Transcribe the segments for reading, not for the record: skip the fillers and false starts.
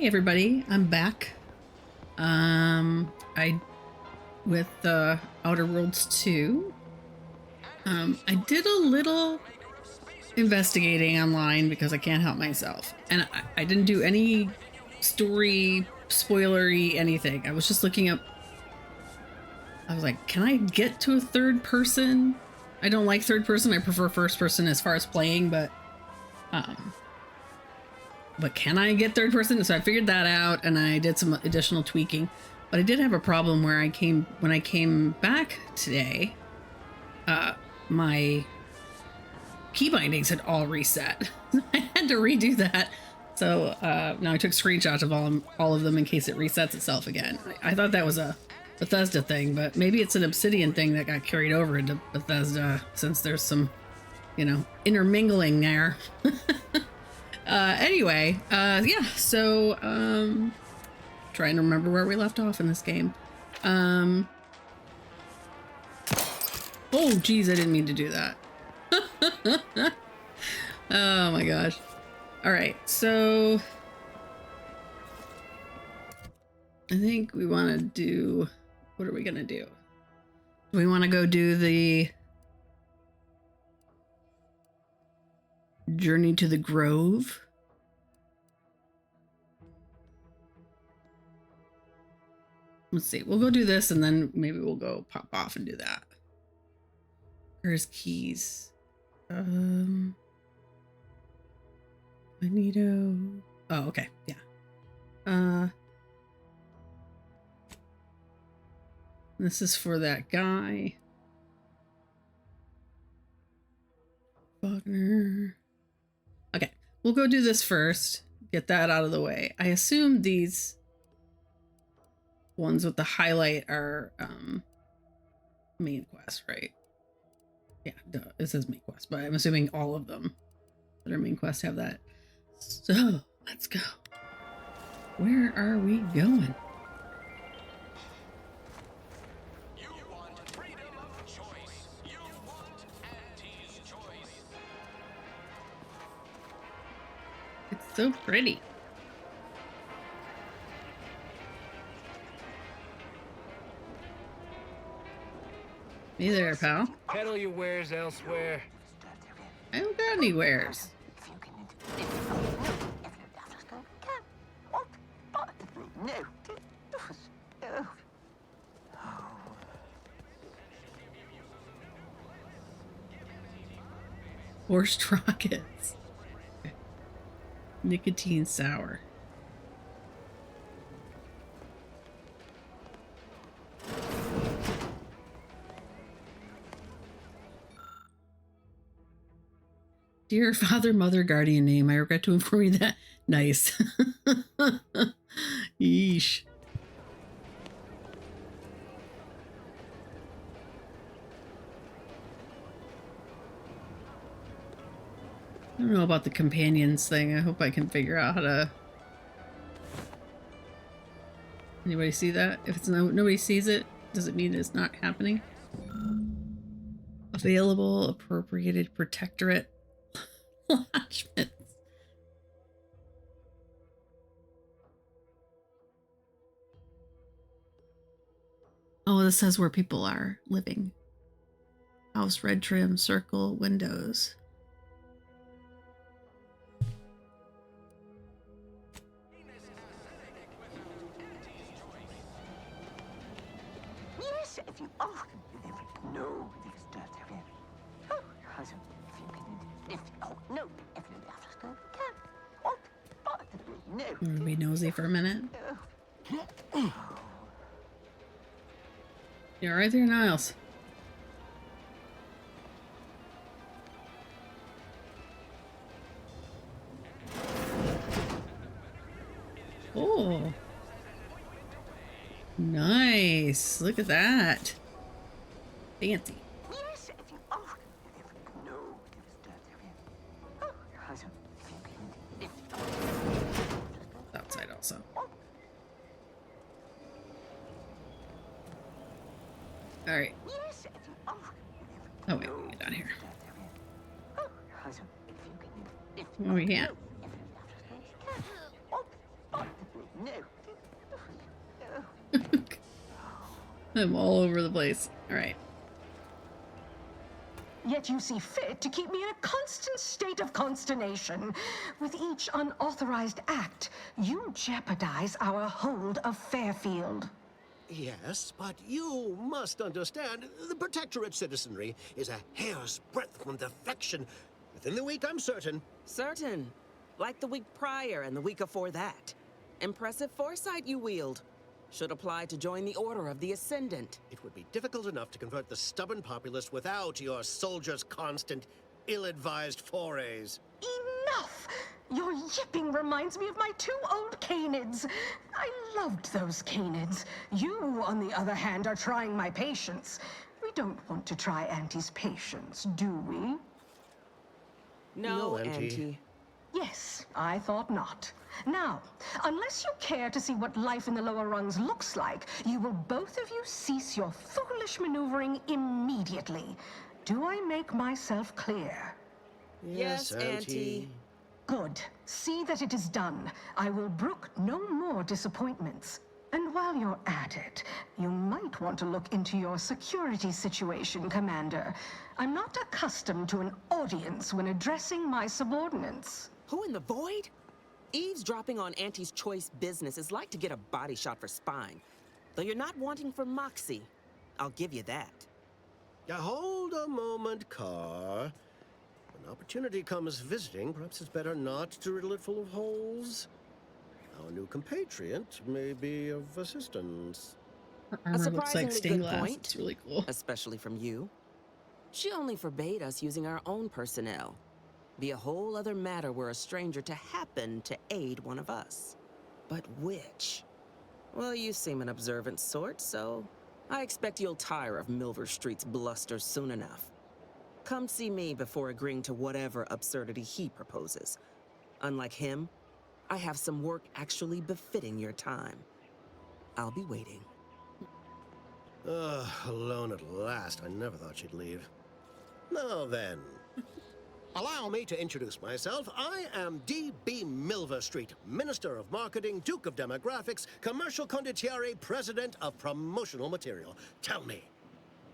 Hey everybody, I'm back. I with Outer Worlds 2. I did a little investigating online because I can't help myself, and I didn't do any story spoilery anything. I was just looking up. I was like, can I get to a third person? I don't like third person. I prefer first person as far as playing, but can I get third person? So I figured that out, and I did some additional tweaking. But I did have a problem where when I came back today, my key bindings had all reset. I had to redo that. So now I took screenshots of all of them in case it resets itself again. I thought that was a Bethesda thing, but maybe it's an Obsidian thing that got carried over into Bethesda since there's some, intermingling there. Anyway, yeah, so, trying to remember where we left off in this game. Oh, geez, I didn't mean to do that. Oh my gosh. All right, so I think we want to do, what are we going to do? Do we want to go do the Journey to the Grove? Let's see. We'll go do this, and then maybe we'll go pop off and do that. Where's keys? Magneto. Oh, okay. Yeah. This is for that guy. Wagner. Okay, we'll go do this first. Get that out of the way. I assume these ones with the highlight are main quest, right? Yeah, duh, it says main quest, but I'm assuming all of them that are main quest have that. So let's go. Where are we going? You want freedom of choice. You want Auntie's choice. It's so pretty. Hey there, pal. Peddle your wares elsewhere. I don't got any wares. Forced rockets. Nicotine sour. Dear father, mother, guardian name, I regret to inform you that. Nice. Yeesh. I don't know about the companions thing. I hope I can figure out how to... Anybody see that? If it's nobody sees it, does it mean it's not happening? Available, appropriated, protectorate. Lodgements. Oh, this says where people are living. House, red trim, circle, windows. Yes, if you ask no, no, I'm gonna be nosy for a minute. You're right there, Niles. Oh. Nice. Look at that. Fancy. yes, if you ask no, Outside also. All right. yes, if you ask Oh wait, get down here. Oh, we can't. I'm all over the place. All right. Yet you see fit to keep me in a constant state of consternation. With each unauthorized act, you jeopardize our hold of Fairfield. Yes, but you must understand, the Protectorate citizenry is a hair's breadth from defection. Within the week, I'm certain. Certain. Like the week prior and the week before that. Impressive foresight you wield. Should apply to join the Order of the Ascendant. It would be difficult enough to convert the stubborn populace without your soldiers' constant, ill-advised forays. Enough! Your yipping reminds me of my 2 old canids. I loved those canids. You, on the other hand, are trying my patience. We don't want to try Auntie's patience, do we? No, Auntie. Auntie. Yes, I thought not. Now, unless you care to see what life in the lower rungs looks like, you will both of you cease your foolish maneuvering immediately. Do I make myself clear? Yes, Auntie. Good. See that it is done. I will brook no more disappointments. And while you're at it, you might want to look into your security situation, Commander. I'm not accustomed to an audience when addressing my subordinates. Who in the void? Eavesdropping on Auntie's choice business is like to get a body shot for spine. Though you're not wanting for moxie. I'll give you that. Now, hold a moment, Car. When opportunity comes visiting, perhaps it's better not to riddle it full of holes. Our new compatriot may be of assistance. Her armor looks like surprisingly stained good glass. point. It's really cool. Especially from you. She only forbade us using our own personnel. Be a whole other matter were a stranger to happen to aid one of us. But which? Well, you seem an observant sort, so I expect you'll tire of Milver Street's bluster soon enough. Come see me before agreeing to whatever absurdity he proposes. Unlike him, I have some work actually befitting your time. I'll be waiting. Alone at last. I never thought she'd leave. Now then, allow me to introduce myself. I am D.B. Milver Street, Minister of Marketing, Duke of Demographics, Commercial Condottiere, President of Promotional Material. Tell me,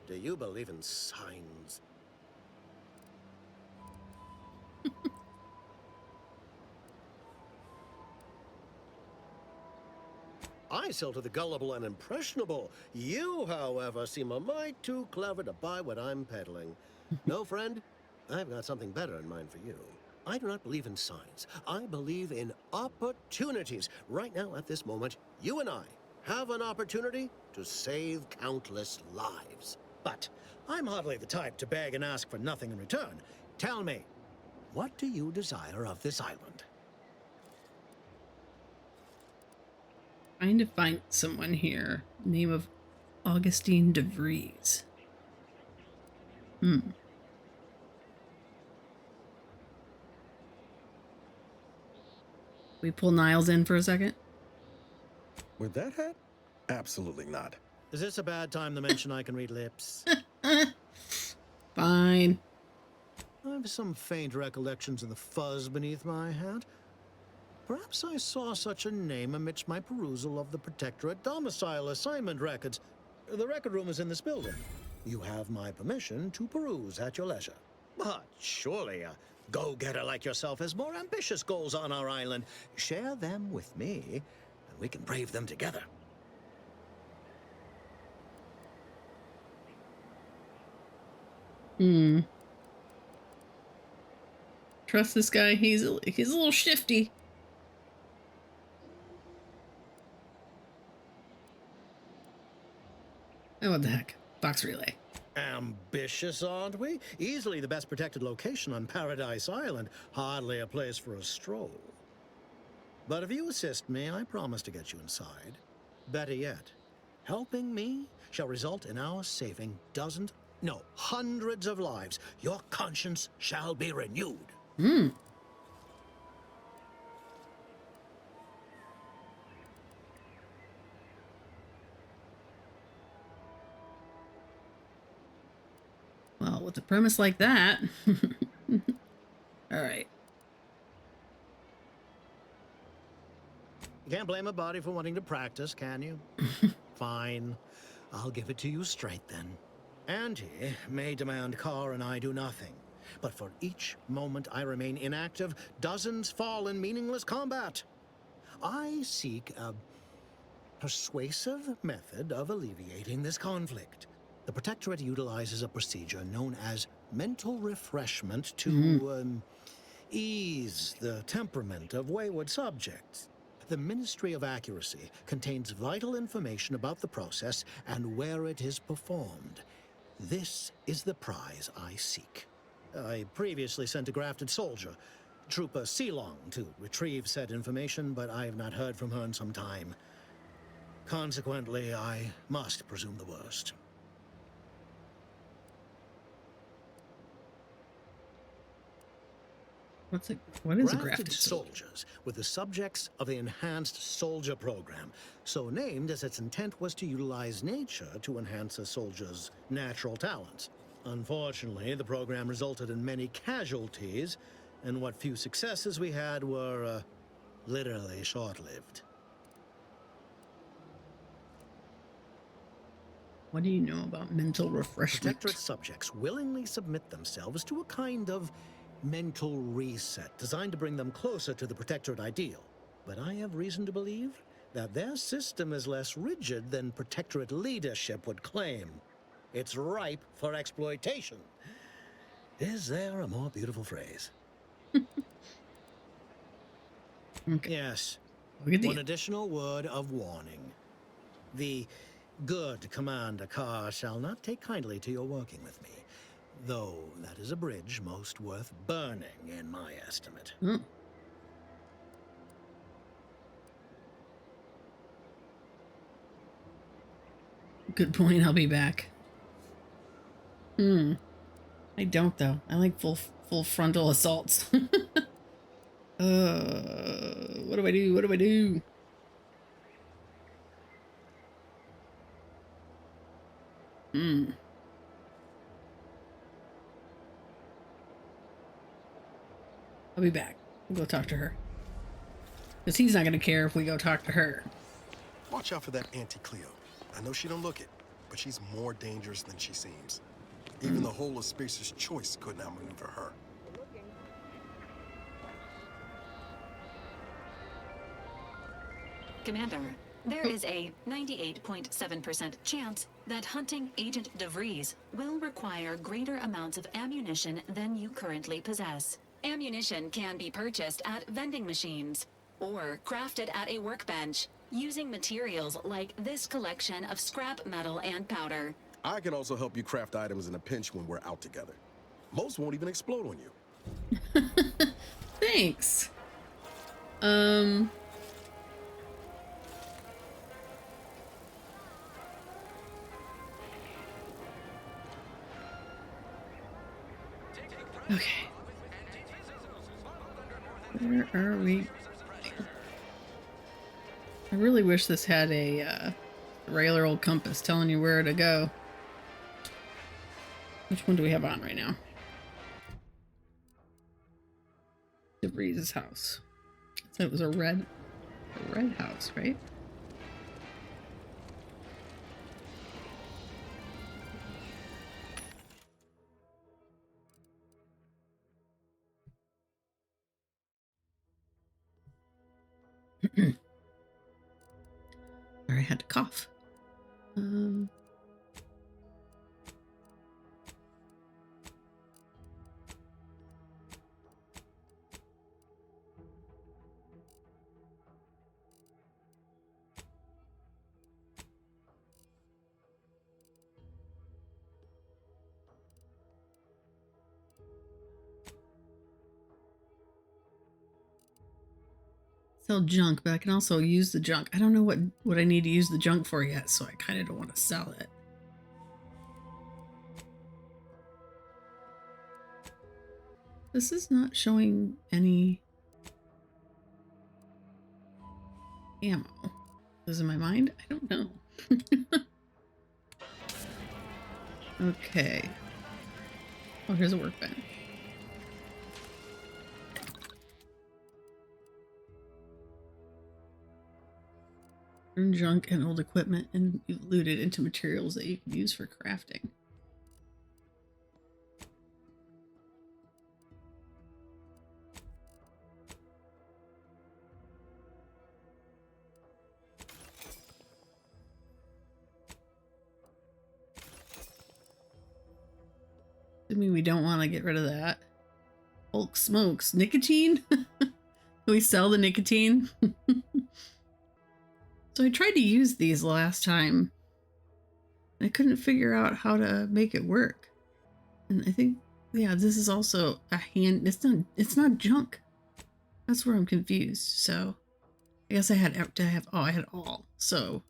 do you believe in signs? I sell to the gullible and impressionable. You, however, seem a mite too clever to buy what I'm peddling. No, friend, I've got something better in mind for you. I do not believe in signs. I believe in opportunities. Right now, at this moment, you and I have an opportunity to save countless lives. But I'm hardly the type to beg and ask for nothing in return. Tell me, what do you desire of this island? Trying to find someone here. Name of Augustine DeVries. We pull Niles in for a second. With that hat? Absolutely not. Is this a bad time to mention I can read lips? Fine. I have some faint recollections of the fuzz beneath my hat. Perhaps I saw such a name amidst my perusal of the Protectorate domicile assignment records. The record room is in this building. You have my permission to peruse at your leisure. But surely a go-getter like yourself has more ambitious goals on our island. Share them with me, and we can brave them together. Trust this guy. He's a little shifty. Oh, what the heck? Box relay. Ambitious, aren't we? Easily the best protected location on Paradise Island. Hardly a place for a stroll. But if you assist me, I promise to get you inside. Better yet, helping me shall result in our saving dozens, no, hundreds of lives. Your conscience shall be renewed. Well, with a premise like that. All right. You can't blame a body for wanting to practice, can you? Fine. I'll give it to you straight then. Auntie may demand Carr and I do nothing, but for each moment I remain inactive, dozens fall in meaningless combat. I seek a persuasive method of alleviating this conflict. The Protectorate utilizes a procedure known as mental refreshment to ease the temperament of wayward subjects. The Ministry of Accuracy contains vital information about the process and where it is performed. This is the prize I seek. I previously sent a grafted soldier, Trooper Sealong, to retrieve said information, but I have not heard from her in some time. Consequently, I must presume the worst. What is a grafted soldier? Soldiers were the subjects of the Enhanced Soldier Program, so named as its intent was to utilize nature to enhance a soldier's natural talents. Unfortunately, the program resulted in many casualties, and what few successes we had were literally short-lived. What do you know about mental refreshment? Protectorate subjects willingly submit themselves to a kind of mental reset designed to bring them closer to the Protectorate ideal. But I have reason to believe that their system is less rigid than Protectorate leadership would claim. It's ripe for exploitation. Is there a more beautiful phrase? Okay. Yes. Look at One the additional word of warning. The good Commander Carr shall not take kindly to your working with me, though that is a bridge most worth burning in my estimate. Good point. I'll be back. I don't though. I like full frontal assaults. What do I do? What do I do? I'll be back. We'll go talk to her. Because he's not going to care if we go talk to her. Watch out for that Auntie Cleo. I know she don't look it, but she's more dangerous than she seems. Even the whole of Spacer's choice couldn't outmaneuver her. Commander, there is a 98.7% chance that hunting Agent DeVries will require greater amounts of ammunition than you currently possess. Ammunition can be purchased at vending machines or crafted at a workbench using materials like this collection of scrap metal and powder. I can also help you craft items in a pinch when we're out together. Most won't even explode on you. Thanks. Okay. Where are we? I really wish this had a regular old compass telling you where to go. Which one do we have on right now? DeVries' house. So it was a red house, right? Sorry, I had to cough. Sell junk, but I can also use the junk. I don't know what I need to use the junk for yet, so I kind of don't want to sell it. This is not showing any ammo. Is in my mind? I don't know. Okay. Oh, here's a workbench. Turn junk and old equipment and you've looted into materials that you can use for crafting. Assuming we don't want to get rid of that. Hulk smokes. Nicotine? Can we sell the nicotine? So I tried to use these last time. I couldn't figure out how to make it work. And I think, yeah, this is also a hand. It's not junk. That's where I'm confused. So I guess I had to have, I had all. So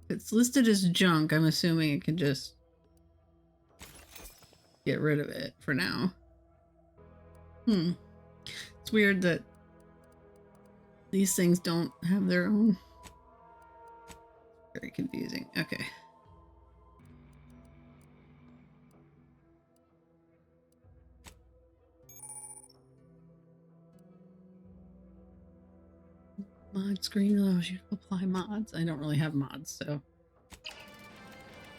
if it's listed as junk, I'm assuming it can just get rid of it for now. It's weird that these things don't have their own. Very confusing. Okay. Mod screen allows you to apply mods. I don't really have mods, so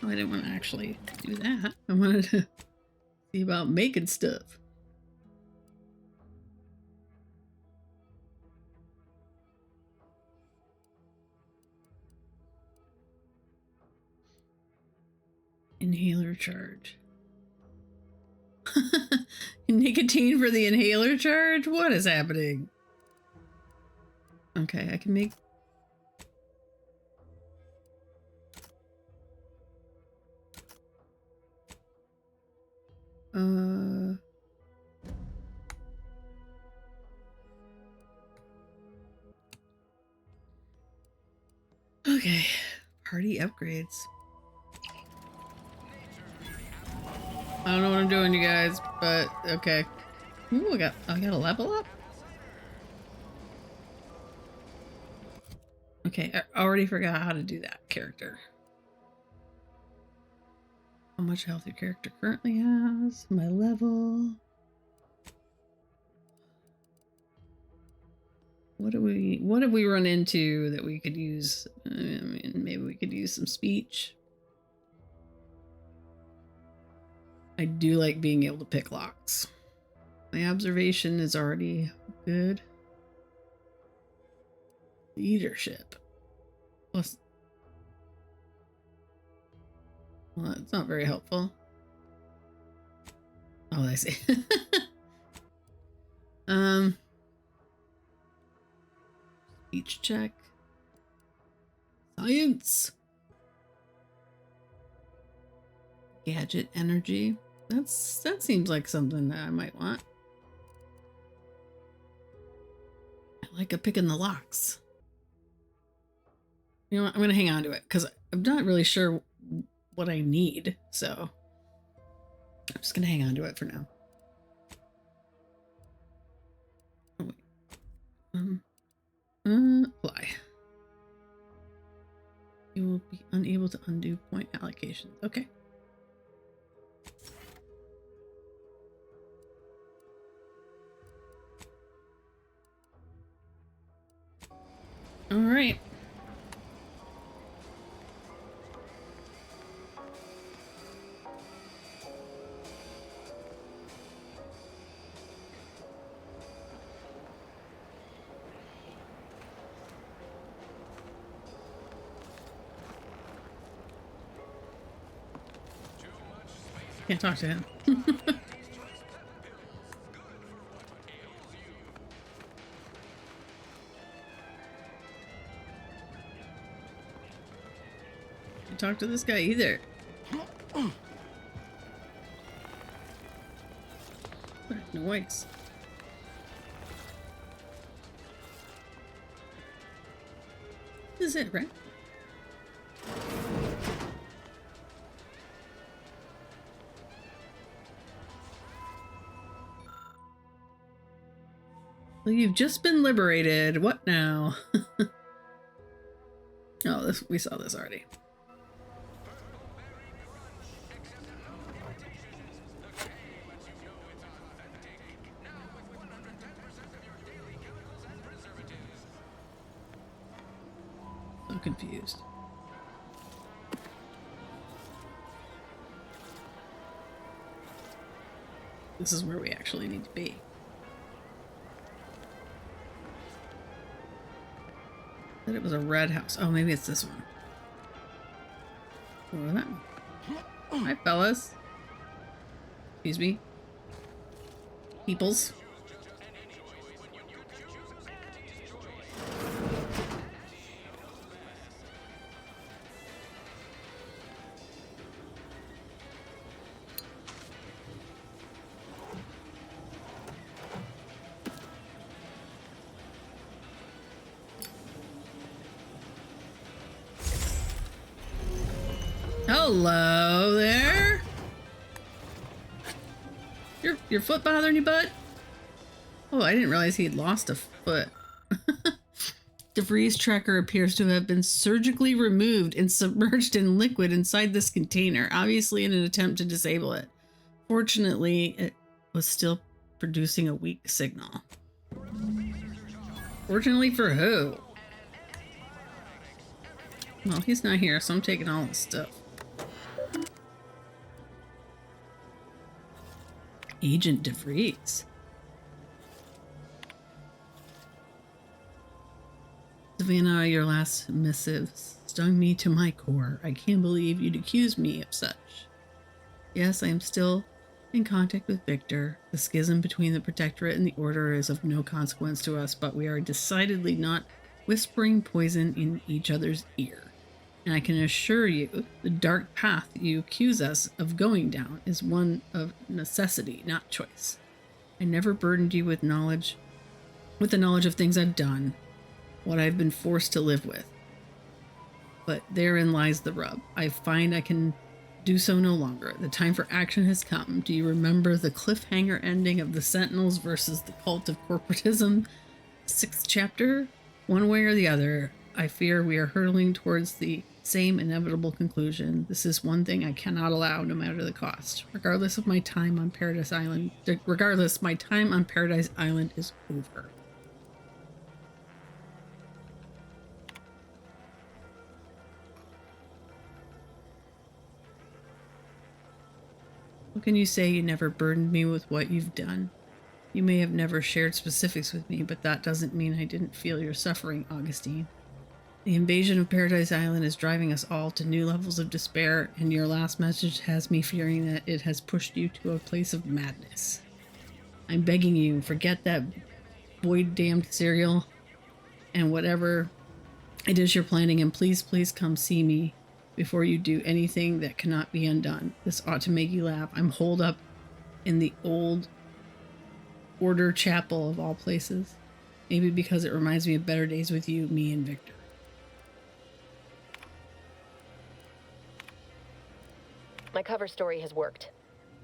I didn't want to actually do that. I wanted to see about making stuff. Inhaler charge. Nicotine for the inhaler charge? What is happening? Okay, I can make... Okay, party upgrades. I don't know what I'm doing, you guys, but okay. Ooh, I got a level up. Okay, I already forgot how to do that character. How much health your character currently has, my level. What have we run into that we could use? I mean, maybe we could use some speech. I do like being able to pick locks. My observation is already good. Leadership. Plus, well, it's not very helpful. Oh, I see. Speech check. Science. Gadget energy. That seems like something that I might want. I like picking the locks. You know what? I'm gonna hang on to it because I'm not really sure what I need. So I'm just gonna hang on to it for now. Oh, wait. Apply. You will be unable to undo point allocations. Okay. All right. Can't talk to him. Can't talk to this guy either. What noise? This is it, right? Well, you've just been liberated. What now? Oh, we saw this already. So I'm confused. This is where we actually need to be. Said it was a red house. Oh, maybe it's this one. What was that? Hi, fellas. Excuse me. Peoples. Hello there. Your foot bothering you, bud? Oh, I didn't realize he had lost a foot. DeVries tracker appears to have been surgically removed and submerged in liquid inside this container, obviously in an attempt to disable it. Fortunately, it was still producing a weak signal. Fortunately for who? Well, he's not here, so I'm taking all his stuff. Agent DeVries. Savannah, your last missive stung me to my core. I can't believe you'd accuse me of such. Yes, I am still in contact with Victor. The schism between the Protectorate and the Order is of no consequence to us, but we are decidedly not whispering poison in each other's ear. And I can assure you, the dark path you accuse us of going down is one of necessity, not choice. I never burdened you with the knowledge of things I've done, what I've been forced to live with. But therein lies the rub. I find I can do so no longer. The time for action has come. Do you remember the cliffhanger ending of the Sentinels versus the Cult of Corporatism? 6th chapter? One way or the other, I fear we are hurtling towards the same inevitable conclusion. This is one thing I cannot allow, no matter the cost. Regardless, my time on Paradise Island is over. What can you say? You never burdened me with what you've done. You may have never shared specifics with me, but that doesn't mean I didn't feel your suffering, Augustine. The invasion of Paradise Island is driving us all to new levels of despair, and your last message has me fearing that it has pushed you to a place of madness. I'm begging you, forget that void-damned cereal and whatever it is you're planning, and please, please come see me before you do anything that cannot be undone. This ought to make you laugh. I'm holed up in the old Order Chapel of all places. Maybe because it reminds me of better days with you, me, and Victor. My cover story has worked.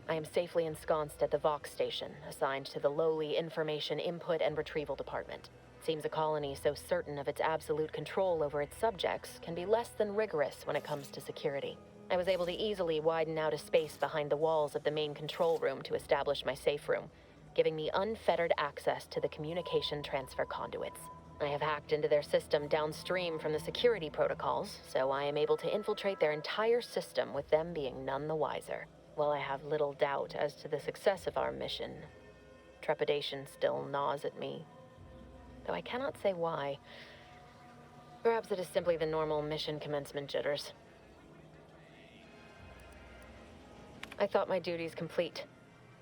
I am safely ensconced at the Vox station, assigned to the lowly Information Input and Retrieval Department. Seems a colony so certain of its absolute control over its subjects can be less than rigorous when it comes to security. I was able to easily widen out a space behind the walls of the main control room to establish my safe room, giving me unfettered access to the communication transfer conduits. I have hacked into their system downstream from the security protocols, so I am able to infiltrate their entire system with them being none the wiser. While I have little doubt as to the success of our mission, trepidation still gnaws at me. Though I cannot say why. Perhaps it is simply the normal mission commencement jitters. I thought my duties complete.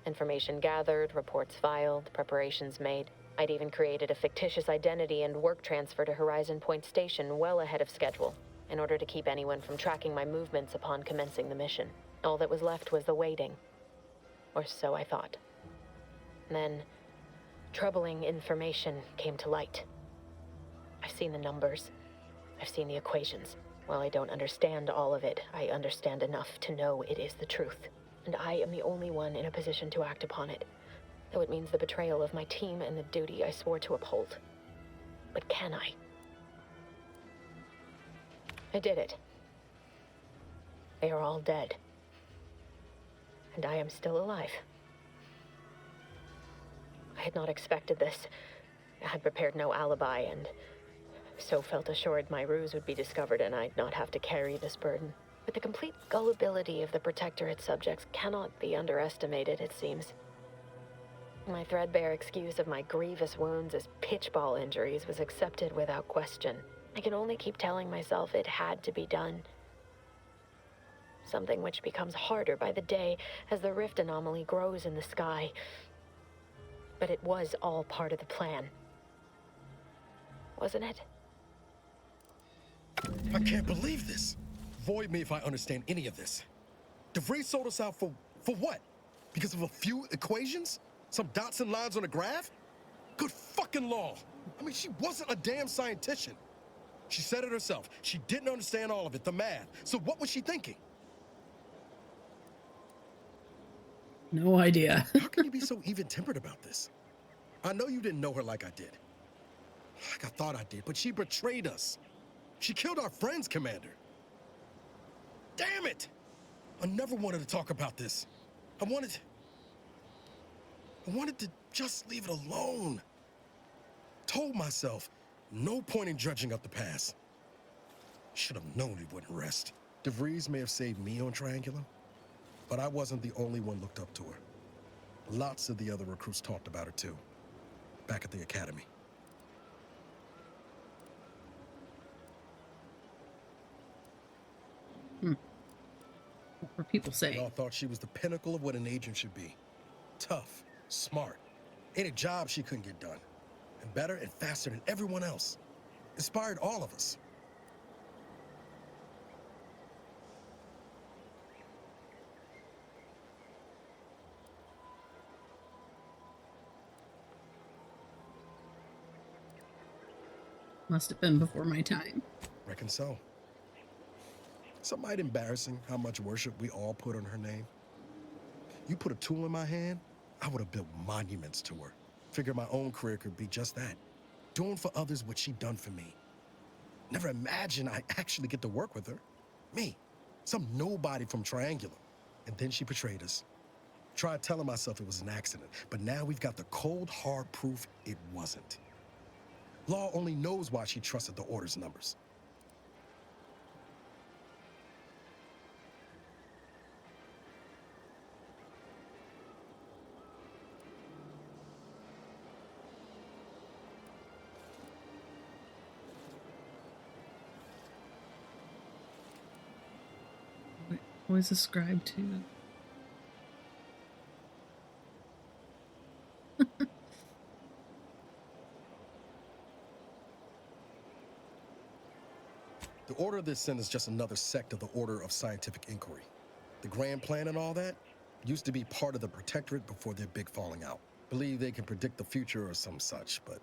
Information gathered, reports filed, preparations made. I'd even created a fictitious identity and work transfer to Horizon Point Station well ahead of schedule, in order to keep anyone from tracking my movements upon commencing the mission. All that was left was the waiting. Or so I thought. Then, troubling information came to light. I've seen the numbers. I've seen the equations. While I don't understand all of it, I understand enough to know it is the truth. And I am the only one in a position to act upon it. Though it means the betrayal of my team and the duty I swore to uphold. But can I? I did it. They are all dead. And I am still alive. I had not expected this. I had prepared no alibi, and so felt assured my ruse would be discovered and I'd not have to carry this burden. But the complete gullibility of the Protectorate subjects cannot be underestimated, it seems. My threadbare excuse of my grievous wounds as pitchball injuries was accepted without question. I can only keep telling myself it had to be done. Something which becomes harder by the day as the rift anomaly grows in the sky. But it was all part of the plan. Wasn't it? I can't believe this. Void me if I understand any of this. DeVries sold us out for what? Because of a few equations? Some dots and lines on a graph? Good fucking law. I mean, she wasn't a damn scientician. She said it herself. She didn't understand all of it, the math. So what was she thinking? No idea. How can you be so even-tempered about this? I know you didn't know her like I did. Like I thought I did, but she betrayed us. She killed our friends, Commander. Damn it! I never wanted to talk about this. I wanted to just leave it alone. Told myself, no point in dredging up the past. Should have known he wouldn't rest. DeVries may have saved me on Triangulum, but I wasn't the only one looked up to her. Lots of the other recruits talked about her too, back at the academy. What were people They saying? all thought she was the pinnacle of what an agent should be. Tough, smart, ain't a job she couldn't get done. And better and faster than everyone else. Inspired all of us. Must have been before my time. Reckon so. Some might embarrassing how much worship we all put on her name. You put a tool in my hand, I would have built monuments to her. Figured my own career could be just that. Doing for others what she done for me. Never imagined I'd actually get to work with her. Me, some nobody from Triangulum. And then she betrayed us. Tried telling myself it was an accident, but now we've got the cold, hard proof it wasn't. Law only knows why she trusted the Order's numbers. Always ascribed to. The Order of this sin is just another sect of the Order of Scientific Inquiry. The grand plan and all that used to be part of the Protectorate before their big falling out. Believe they can predict the future or some such, but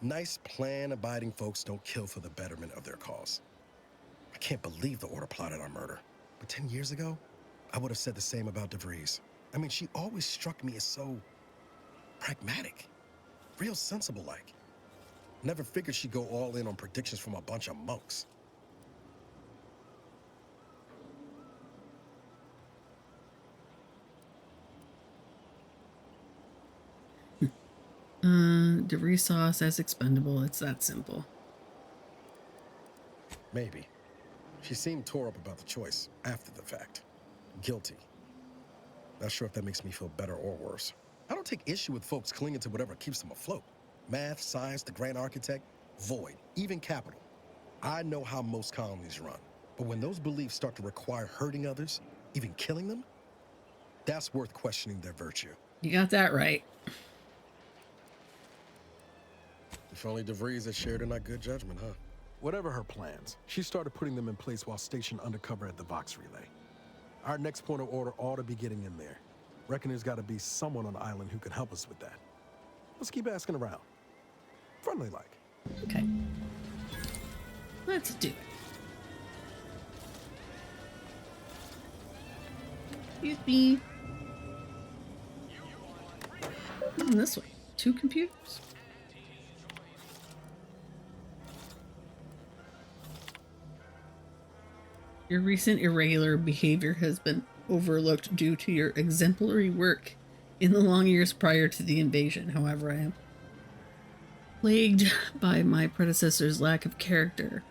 nice plan-abiding folks don't kill for the betterment of their cause. I can't believe the Order plotted our murder. But 10 years ago, I would have said the same about DeVries. I mean, she always struck me as so pragmatic, real sensible-like. Never figured she'd go all in on predictions from a bunch of monks. DeVries saw us as expendable. It's that simple. Maybe. She seemed tore up about the choice after the fact. Guilty. Not sure if that makes me feel better or worse. I don't take issue with folks clinging to whatever keeps them afloat. Math, science, the grand architect, void, even capital. I know how most colonies run. But when those beliefs start to require hurting others, even killing them, that's worth questioning their virtue. You got that right. If only DeVries had shared in our good judgment, huh? Whatever her plans, she started putting them in place while stationed undercover at the Vox Relay. Our next point of order ought to be getting in there. Reckon there's got to be someone on the island who can help us with that. Let's keep asking around. Friendly like. Okay. Let's do it. Excuse me. This way. 2 computers. Your recent irregular behavior has been overlooked due to your exemplary work in the long years prior to the invasion. However, I am plagued by my predecessor's lack of character,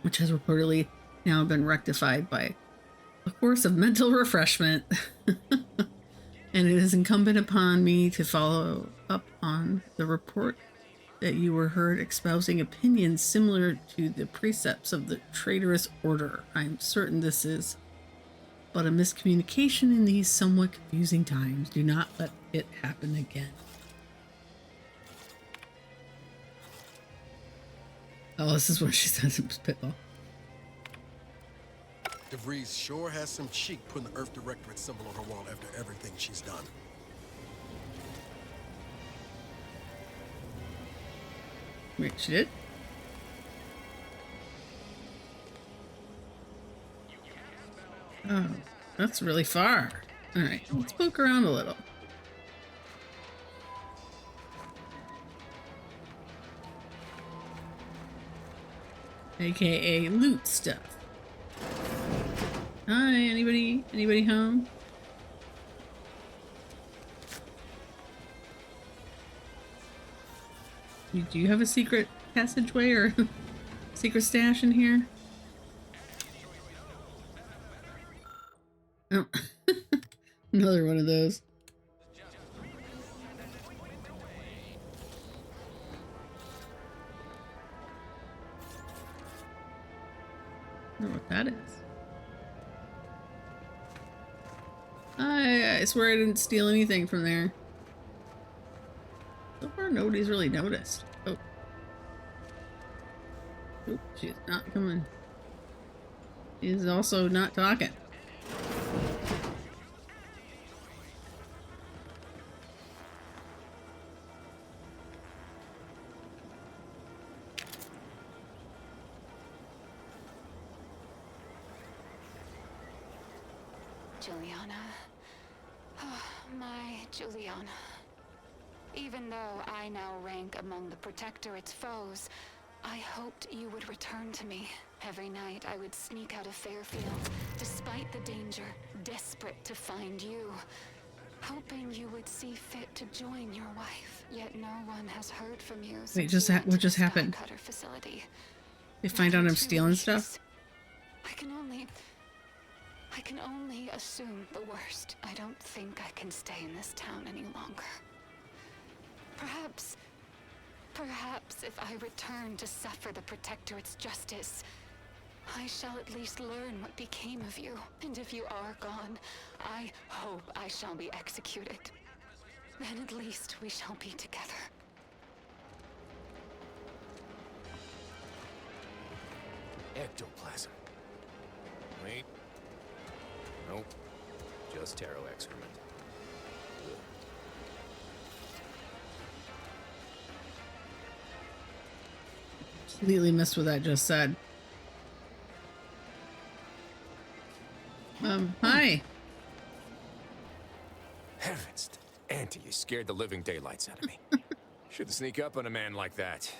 which has reportedly now been rectified by a course of mental refreshment. And it is incumbent upon me to follow up on the report that you were heard espousing opinions similar to the precepts of the traitorous order. I'm certain this is but a miscommunication in these somewhat confusing times. Do not let it happen again. Oh, this is what she says in Pitbull. DeVries sure has some cheek putting the Earth Directorate symbol on her wall after everything she's done. Wait, she did? Oh, that's really far. Alright, let's poke around a little. AKA loot stuff. Hi, anybody home? Do you have a secret passageway or secret stash in here? Oh, another one of those. I don't know what that is. I swear I didn't steal anything from there. So far, nobody's really noticed. Oh. Oop, she's not coming. She's also not talking. Juliana. Oh, my Juliana. Even though I now rank among the Protectorate's foes, I hoped you would return to me. Every night I would sneak out of Fairfield, despite the danger, desperate to find you. Hoping you would see fit to join your wife. Yet no one has heard from you since Wait, what just happened? Facility. They find out I'm stealing stuff? I can only assume the worst. I don't think I can stay in this town any longer. Perhaps if I return to suffer the Protectorate's justice, I shall at least learn what became of you. And if you are gone, I hope I shall be executed. Then at least we shall be together. Ectoplasm. Wait. Nope. Just taro excrement. Completely missed what I just said. Hi. Heavens, Auntie, you scared the living daylights out of me. Shouldn't sneak up on a man like that.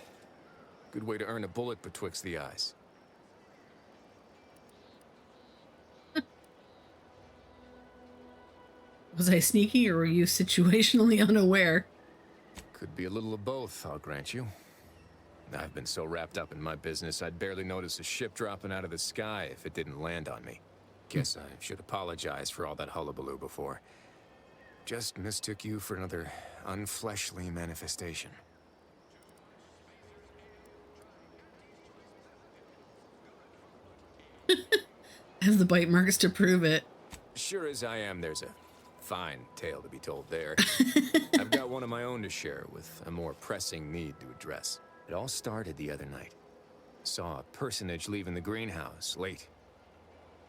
Good way to earn a bullet betwixt the eyes. Was I sneaky or were you situationally unaware? Could be a little of both, I'll grant you. I've been so wrapped up in my business, I'd barely notice a ship dropping out of the sky if it didn't land on me. Guess I should apologize for all that hullabaloo before. Just mistook you for another unfleshly manifestation. I have the bite marks to prove it. Sure as I am, there's a fine tale to be told there. I've got one of my own to share with a more pressing need to address. It all started the other night. Saw a personage leaving the greenhouse late.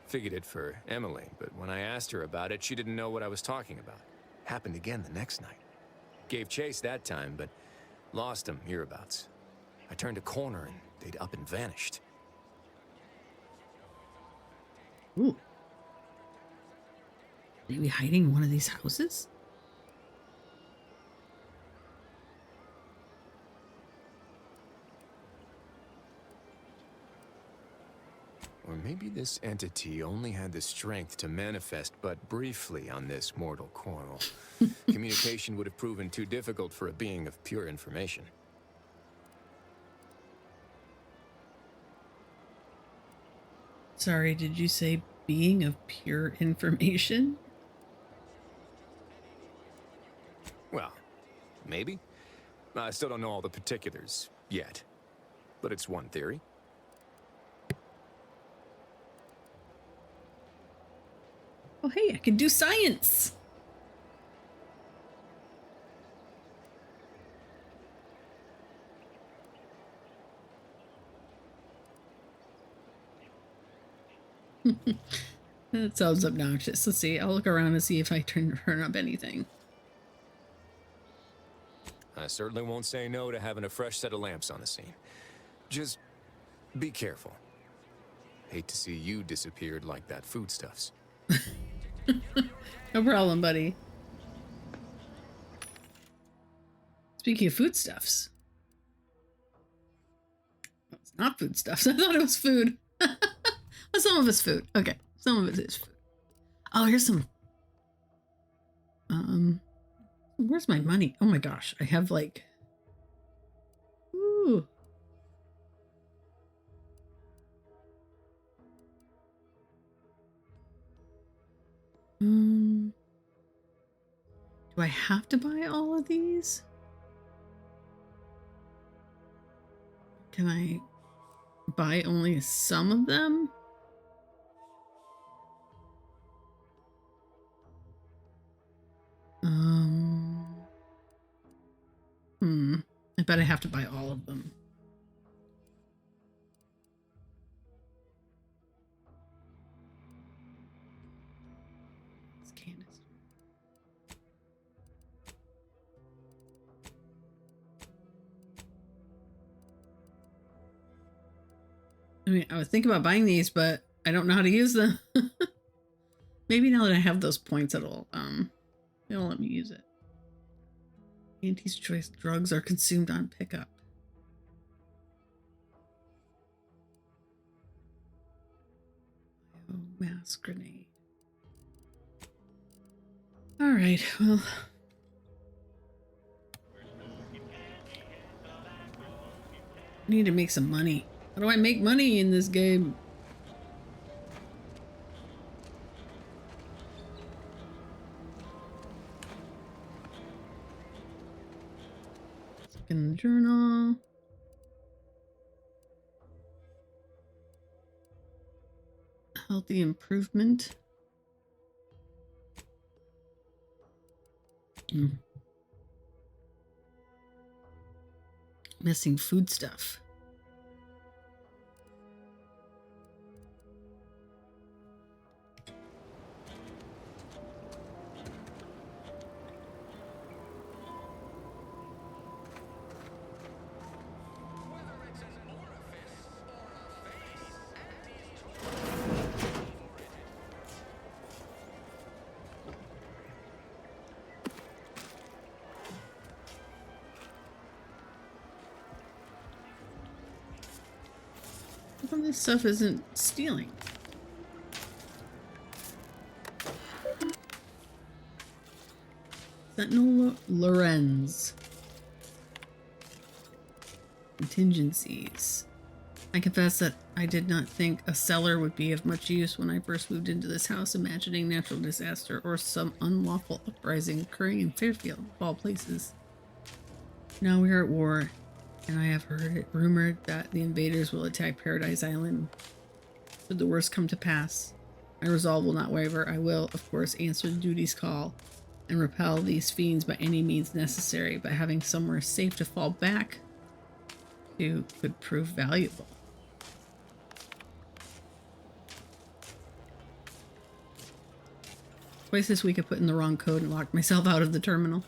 Figured it for Emily, but when I asked her about it, she didn't know what I was talking about. Happened again the next night. Gave chase that time, but lost him hereabouts. I turned a corner and they'd up and vanished. Ooh. Maybe hiding in one of these houses? Or maybe this entity only had the strength to manifest but briefly on this mortal coil. Communication would have proven too difficult for a being of pure information. Sorry, did you say being of pure information? Well, maybe. I still don't know all the particulars yet, but it's one theory. Oh, hey, I can do science. That sounds obnoxious. Let's see. I'll look around and see if I turn up anything. I certainly won't say no to having a fresh set of lamps on the scene. Just be careful. Hate to see you disappeared like that foodstuffs. No problem, buddy. Speaking of foodstuffs. Oh, it's not foodstuffs. I thought it was food. Well, some of it's food. Okay. Some of it is food. Oh, here's some. Where's my money? Oh my gosh. I have like. Ooh. Do I have to buy all of these? Can I buy only some of them? I bet I have to buy all of them. This canister. I mean, I would think about buying these, but I don't know how to use them. Maybe now that I have those points, it'll let me use it. Auntie's choice drugs are consumed on pickup. Oh, mass grenade. All right, well. I need to make some money. How do I make money in this game? In the journal. Healthy improvement. Missing food stuff. Some of this stuff isn't stealing. Sentinel Lorenz. Contingencies. I confess that I did not think a cellar would be of much use when I first moved into this house, imagining natural disaster or some unlawful uprising occurring in Fairfield, of all places. Now we are at war, and I have heard it rumored that the invaders will attack Paradise Island. Should the worst come to pass, my resolve will not waver. I will, of course, answer the duty's call and repel these fiends by any means necessary, but having somewhere safe to fall back to could prove valuable. Twice this week I put in the wrong code and locked myself out of the terminal.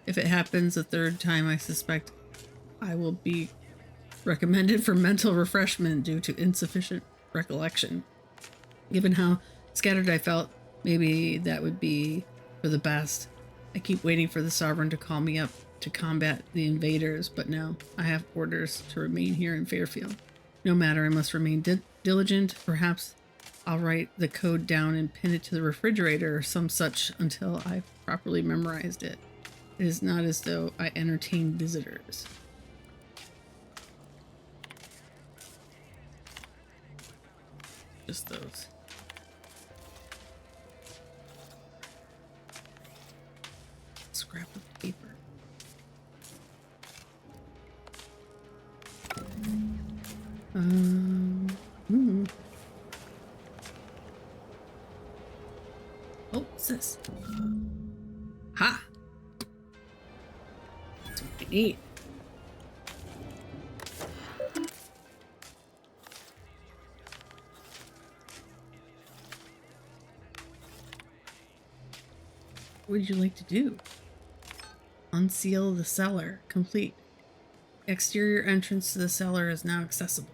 If it happens a third time, I suspect I will be recommended for mental refreshment due to insufficient recollection. Given how scattered I felt, maybe that would be for the best. I keep waiting for the Sovereign to call me up to combat the invaders, but no, I have orders to remain here in Fairfield. No matter, I must remain diligent. Perhaps I'll write the code down and pin it to the refrigerator or some such until I've properly memorized it. It is not as though I entertain visitors. Just those. Scrap of paper. Oh, what's this? Ha! That's what I need. What would you like to do? Unseal the cellar. Complete. Exterior entrance to the cellar is now accessible.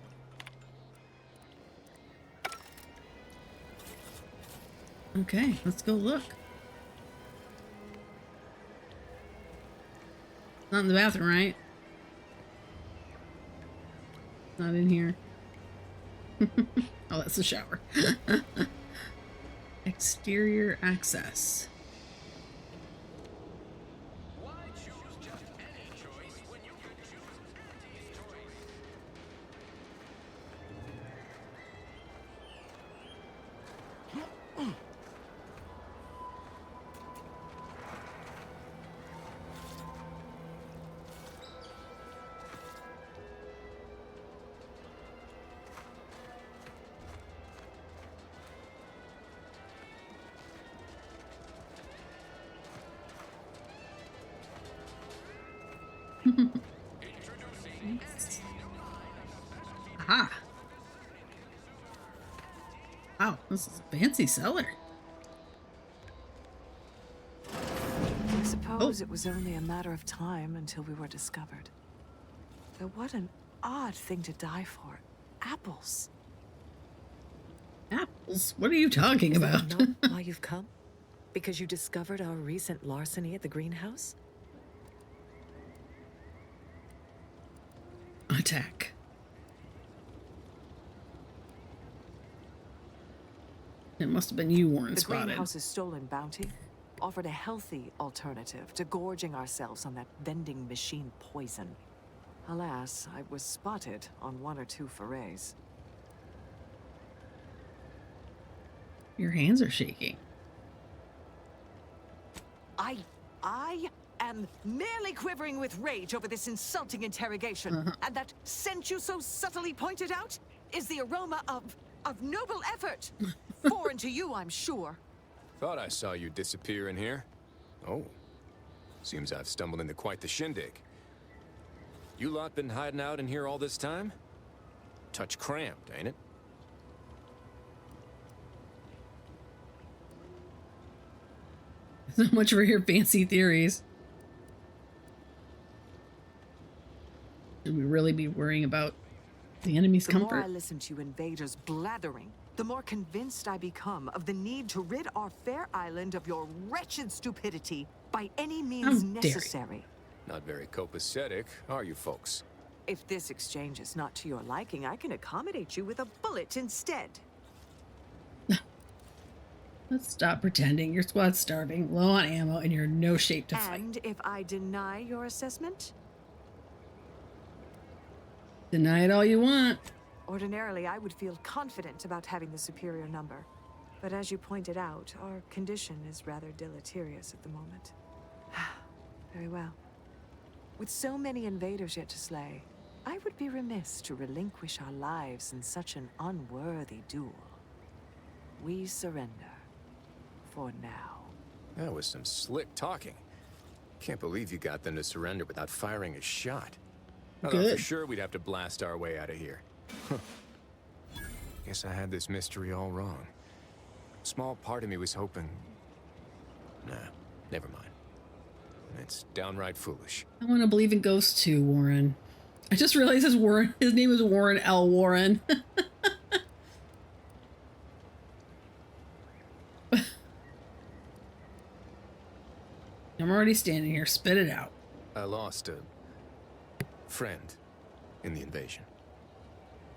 Okay, let's go look. Not in the bathroom, right? Not in here. Oh, that's the shower. Exterior access. Why choose just any choice when you can choose Auntie's choice? Aha! Wow, this is a fancy cellar. I suppose it was only a matter of time until we were discovered. Though what an odd thing to die for. Apples. Apples? What are you talking Is about? that not why you've come? Because you discovered our recent larceny at the greenhouse? Attack. It must have been you, Warren The spotted. greenhouse's stolen bounty offered a healthy alternative to gorging ourselves on that vending machine poison. Alas, I was spotted on 1 or 2 forays. Your hands are shaking. I am merely quivering with rage over this insulting interrogation. And that scent you so subtly pointed out is the aroma of noble effort. Foreign to you, I'm sure. Thought I saw you disappear in here. Oh. Seems I've stumbled into quite the shindig. You lot been hiding out in here all this time? Touch cramped, ain't it? So much for your fancy theories. Should we really be worrying about the enemy's The comfort? more I listen to invaders blathering, the more convinced I become of the need to rid our fair island of your wretched stupidity by any means necessary. Not very copacetic, are you folks? If this exchange is not to your liking, I can accommodate you with a bullet instead. Let's stop pretending. Your squad's starving, low on ammo, and you're in no shape to fight. And if I deny your assessment? Deny it all you want. Ordinarily, I would feel confident about having the superior number. But as you pointed out, our condition is rather deleterious at the moment. Very well. With so many invaders yet to slay, I would be remiss to relinquish our lives in such an unworthy duel. We surrender. For now. That was some slick talking. Can't believe you got them to surrender without firing a shot. I thought for sure we'd have to blast our way out of here. Guess I had this mystery all wrong. Small part of me was hoping... Nah, never mind. It's downright foolish. I want to believe in ghosts too, Warren. I just realized his name is Warren L. Warren. I'm already standing here. Spit it out. I lost a friend in the invasion.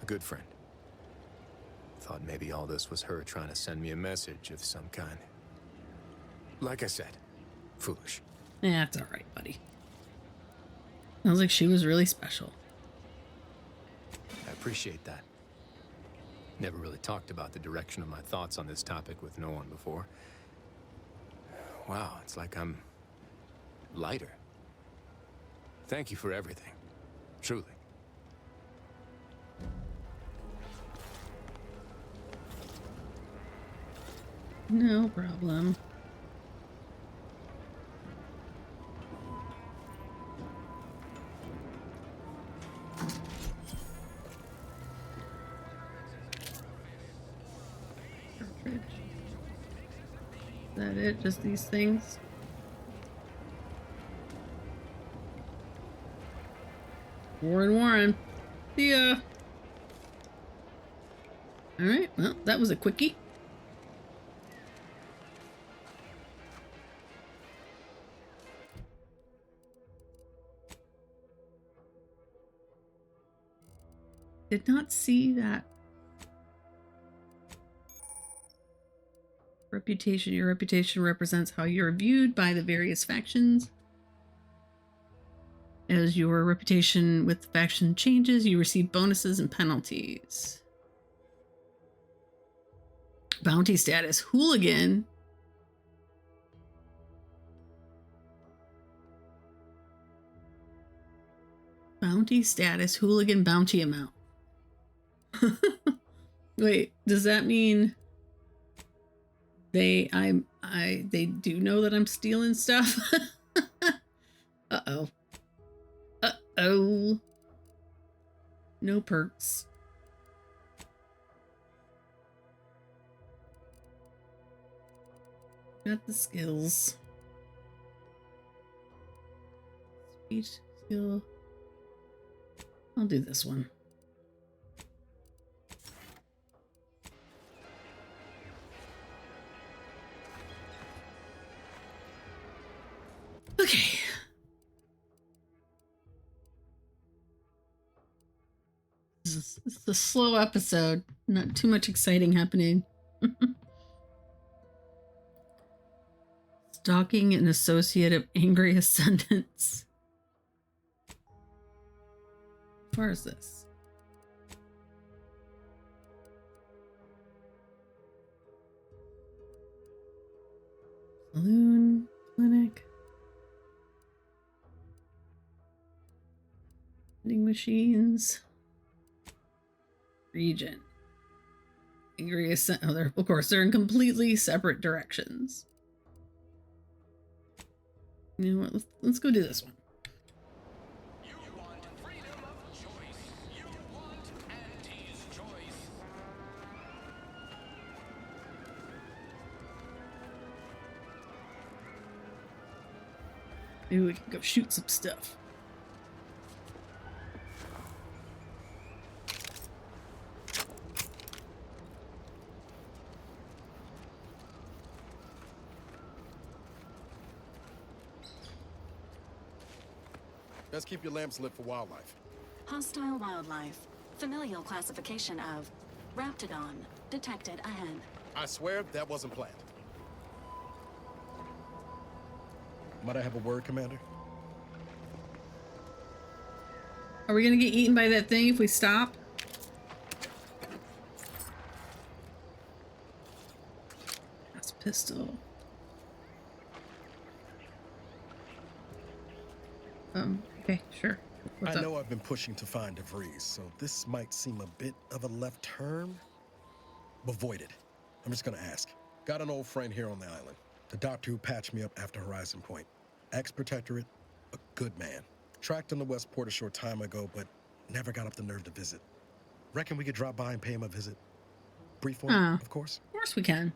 A good friend. Thought maybe all this was her trying to send me a message of some kind. Like I said, foolish. Yeah, it's all right, buddy. Sounds like she was really special. I appreciate that. Never really talked about the direction of my thoughts on this topic with no one before. Wow, it's like I'm lighter. Thank you for everything. Truly. No problem. Cartridge. Is that it? Just these things? Warren. See ya. Alright, well, that was a quickie. Did not see that. Reputation. Your reputation represents how you're viewed by the various factions. As your reputation with the faction changes, you receive bonuses and penalties. Bounty status. Hooligan. Bounty status. Hooligan bounty amount. Wait, does that mean they do know that I'm stealing stuff? Uh-oh. Uh-oh. No perks. Got the skills. Speech skill. I'll do this one. Okay. This is a slow episode. Not too much exciting happening. Stalking an associate of angry ascendants. How far is this? Saloon, clinic. Vending machines. Region. Angry ascent. Oh, they're, of course, they're in completely separate directions. You know what? Let's go do this one. You want freedom of choice. You want Auntie's choice. Maybe we can go shoot some stuff. Best keep your lamps lit for wildlife. Hostile wildlife. Familial classification of Raptidon. Detected ahead. I swear that wasn't planned. Might I have a word, Commander? Are we gonna get eaten by that thing if we stop? That's a pistol. Okay, sure. What's I up? know I've been pushing to find DeVries, so this might seem a bit of a left turn. Avoid it. I'm just gonna ask. Got an old friend here on the island. The doctor who patched me up after Horizon Point. Ex-protectorate, a good man. Tracked on the West Port a short time ago, but never got up the nerve to visit. Reckon we could drop by and pay him a visit? Brief one, of course. Of course we can.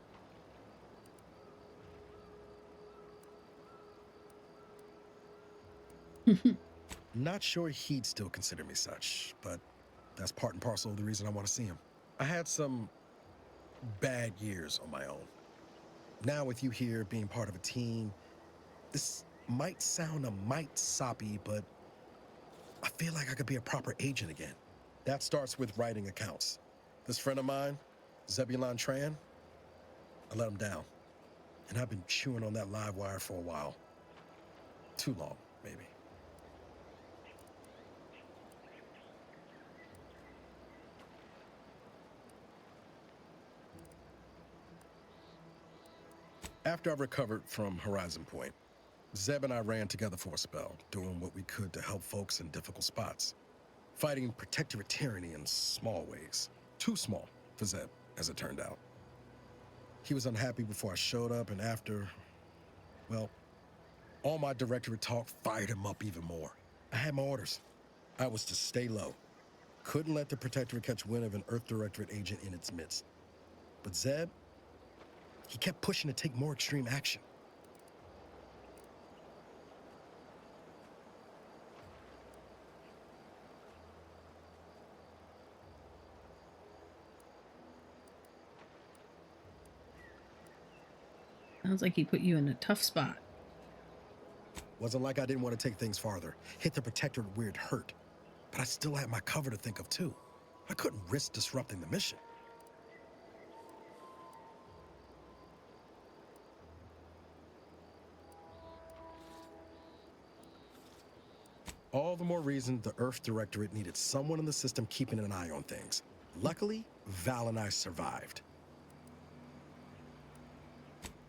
Not sure he'd still consider me such, but that's part and parcel of the reason I want to see him. I had some bad years on my own. Now with you here being part of a team, this might sound a mite soppy, but I feel like I could be a proper agent again. That starts with writing accounts. This friend of mine, Zebulon Tran, I let him down. And I've been chewing on that live wire for a while. Too long, maybe. After I recovered from Horizon Point, Zeb and I ran together for a spell, doing what we could to help folks in difficult spots. Fighting protectorate tyranny in small ways. Too small for Zeb, as it turned out. He was unhappy before I showed up, and after, well, all my directorate talk fired him up even more. I had my orders. I was to stay low. Couldn't let the protectorate catch wind of an Earth Directorate agent in its midst. But Zeb, he kept pushing to take more extreme action. Sounds like he put you in a tough spot. Wasn't like I didn't want to take things farther. Hit the protectorate where it hurt. But I still had my cover to think of too. I couldn't risk disrupting the mission. All the more reason the Earth Directorate needed someone in the system keeping an eye on things. Luckily, Val and I survived.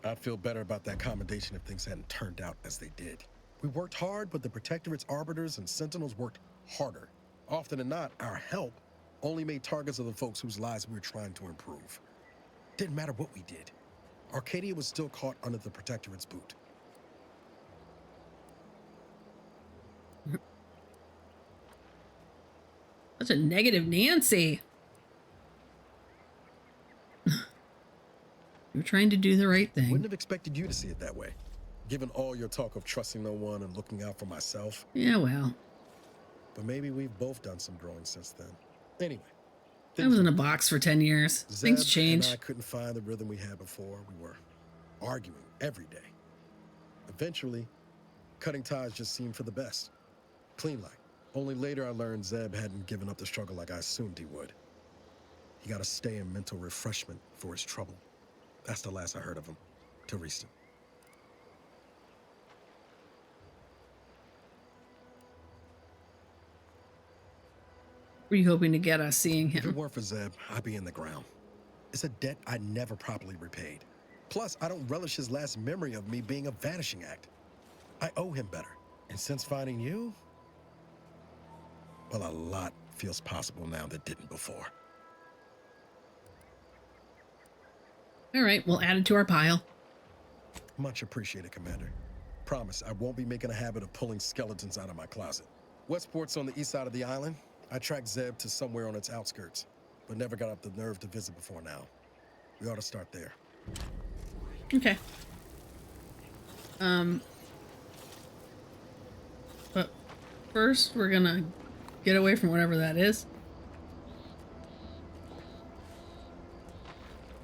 I'd feel better about that commendation if things hadn't turned out as they did. We worked hard, but the Protectorate's arbiters and sentinels worked harder. Often than not, our help only made targets of the folks whose lives we were trying to improve. Didn't matter what we did. Arcadia was still caught under the Protectorate's boot. Such a negative Nancy. You're trying to do the right thing. Wouldn't have expected you to see it that way, given all your talk of trusting no one and looking out for myself. Yeah, well. But maybe we've both done some growing since then. Anyway. I was in a box for 10 years. Things change. And I couldn't find the rhythm we had before. We were arguing every day. Eventually, cutting ties just seemed for the best. Clean like. Only later I learned Zeb hadn't given up the struggle like I assumed he would. He got to stay in mental refreshment for his trouble. That's the last I heard of him, till recent. Were you hoping to get us seeing him? If it weren't for Zeb, I'd be in the ground. It's a debt I never properly repaid. Plus, I don't relish his last memory of me being a vanishing act. I owe him better. And since finding you, well, a lot feels possible now that didn't before. All right, we'll add it to our pile. Much appreciated, Commander. Promise, I won't be making a habit of pulling skeletons out of my closet. Westport's on the east side of the island. I tracked Zeb to somewhere on its outskirts, but never got up the nerve to visit before now. We ought to start there. Okay. But first, we're gonna get away from whatever that is.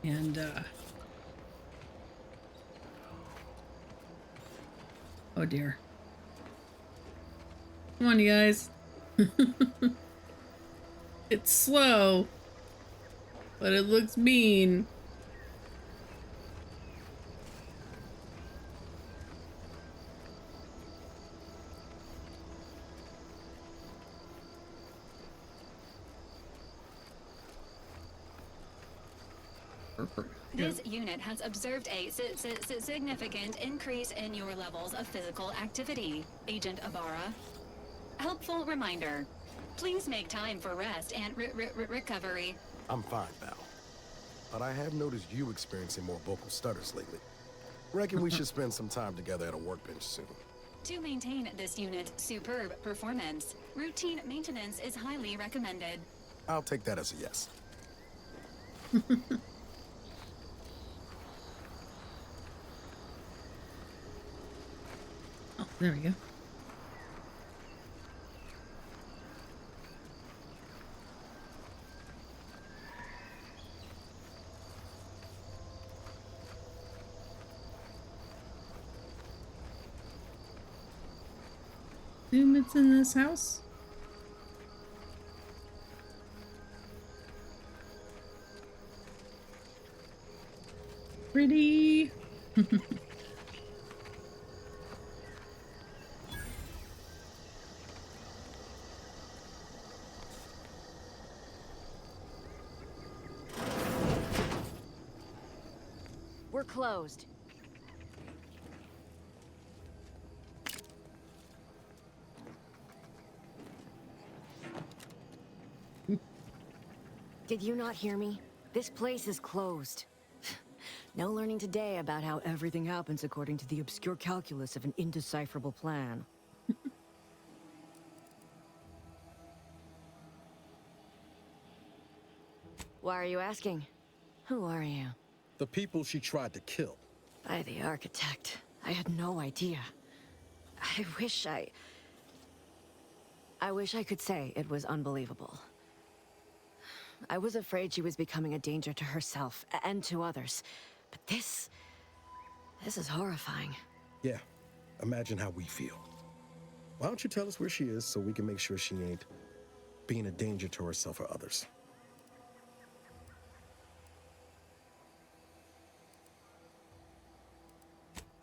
And, oh dear. Come on, you guys. It's slow, but it looks mean. This unit has observed a significant increase in your levels of physical activity, Agent Ibarra. Helpful reminder. Please make time for rest and recovery. I'm fine, Val. But I have noticed you experiencing more vocal stutters lately. Reckon we should spend some time together at a workbench soon. To maintain this unit's superb performance, routine maintenance is highly recommended. I'll take that as a yes. Oh, there we go. Assume it's in this house. Pretty. We're closed. Did you not hear me? This place is closed. No learning today about how everything happens according to the obscure calculus of an indecipherable plan. Why are you asking? Who are you? The people she tried to kill. By the architect. I had no idea. I wish I could say it was unbelievable. I was afraid she was becoming a danger to herself and to others. But this is horrifying. Yeah, imagine how we feel. Why don't you tell us where she is so we can make sure she ain't being a danger to herself or others?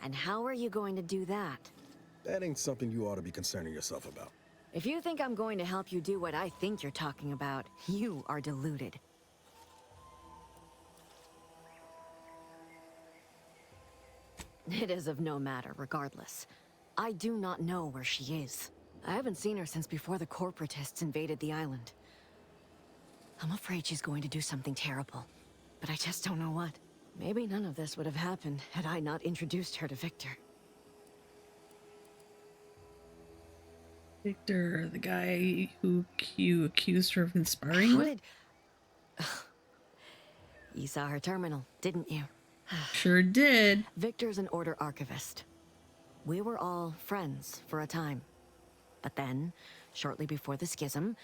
And how are you going to do that? That ain't something you ought to be concerning yourself about. If you think I'm going to help you do what I think you're talking about, you are deluded. It is of no matter, regardless. I do not know where she is. I haven't seen her since before the corporatists invaded the island. I'm afraid she's going to do something terrible, but I just don't know what. Maybe none of this would have happened had I not introduced her to Victor. Victor, the guy who you accused her of conspiring with? You saw her terminal, didn't you? Sure did. Victor's an Order archivist. We were all friends for a time. But then, shortly before the schism,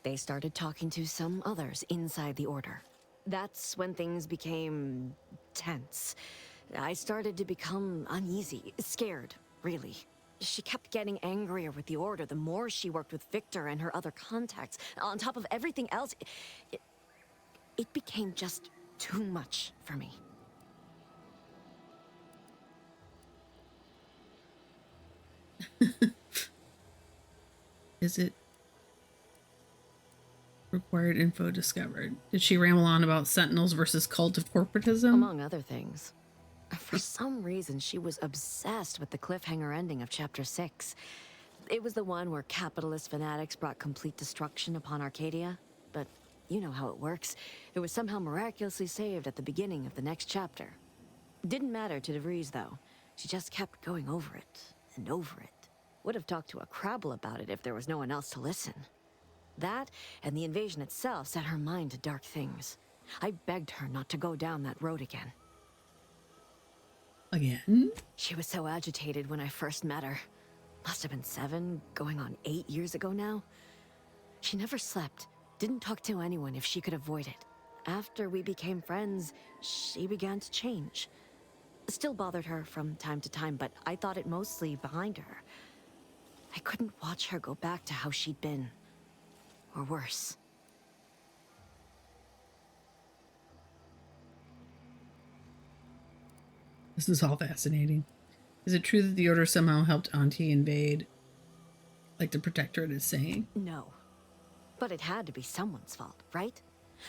they started talking to some others inside the Order. That's when things became tense. I started to become uneasy, scared, really. She kept getting angrier with the Order the more she worked with Victor and her other contacts. On top of everything else, it became just too much for me. Is it required info discovered? Did she ramble on about Sentinels versus cult of corporatism? Among other things. For some reason, she was obsessed with the cliffhanger ending of Chapter 6. It was the one where capitalist fanatics brought complete destruction upon Arcadia. But you know how it works. It was somehow miraculously saved at the beginning of the next chapter. Didn't matter to DeVries, though. She just kept going over it and over it. Would have talked to a Crabble about it if there was no one else to listen. That, and the invasion itself, set her mind to dark things. I begged her not to go down that road again. Again? She was so agitated when I first met her. Must have been 7, going on 8 years ago now. She never slept, didn't talk to anyone if she could avoid it. After we became friends, she began to change. Still bothered her from time to time, but I thought it mostly behind her. I couldn't watch her go back to how she'd been. Or worse. This is all fascinating. Is it true that the Order somehow helped Auntie invade? Like the Protectorate is saying? No. But it had to be someone's fault, right?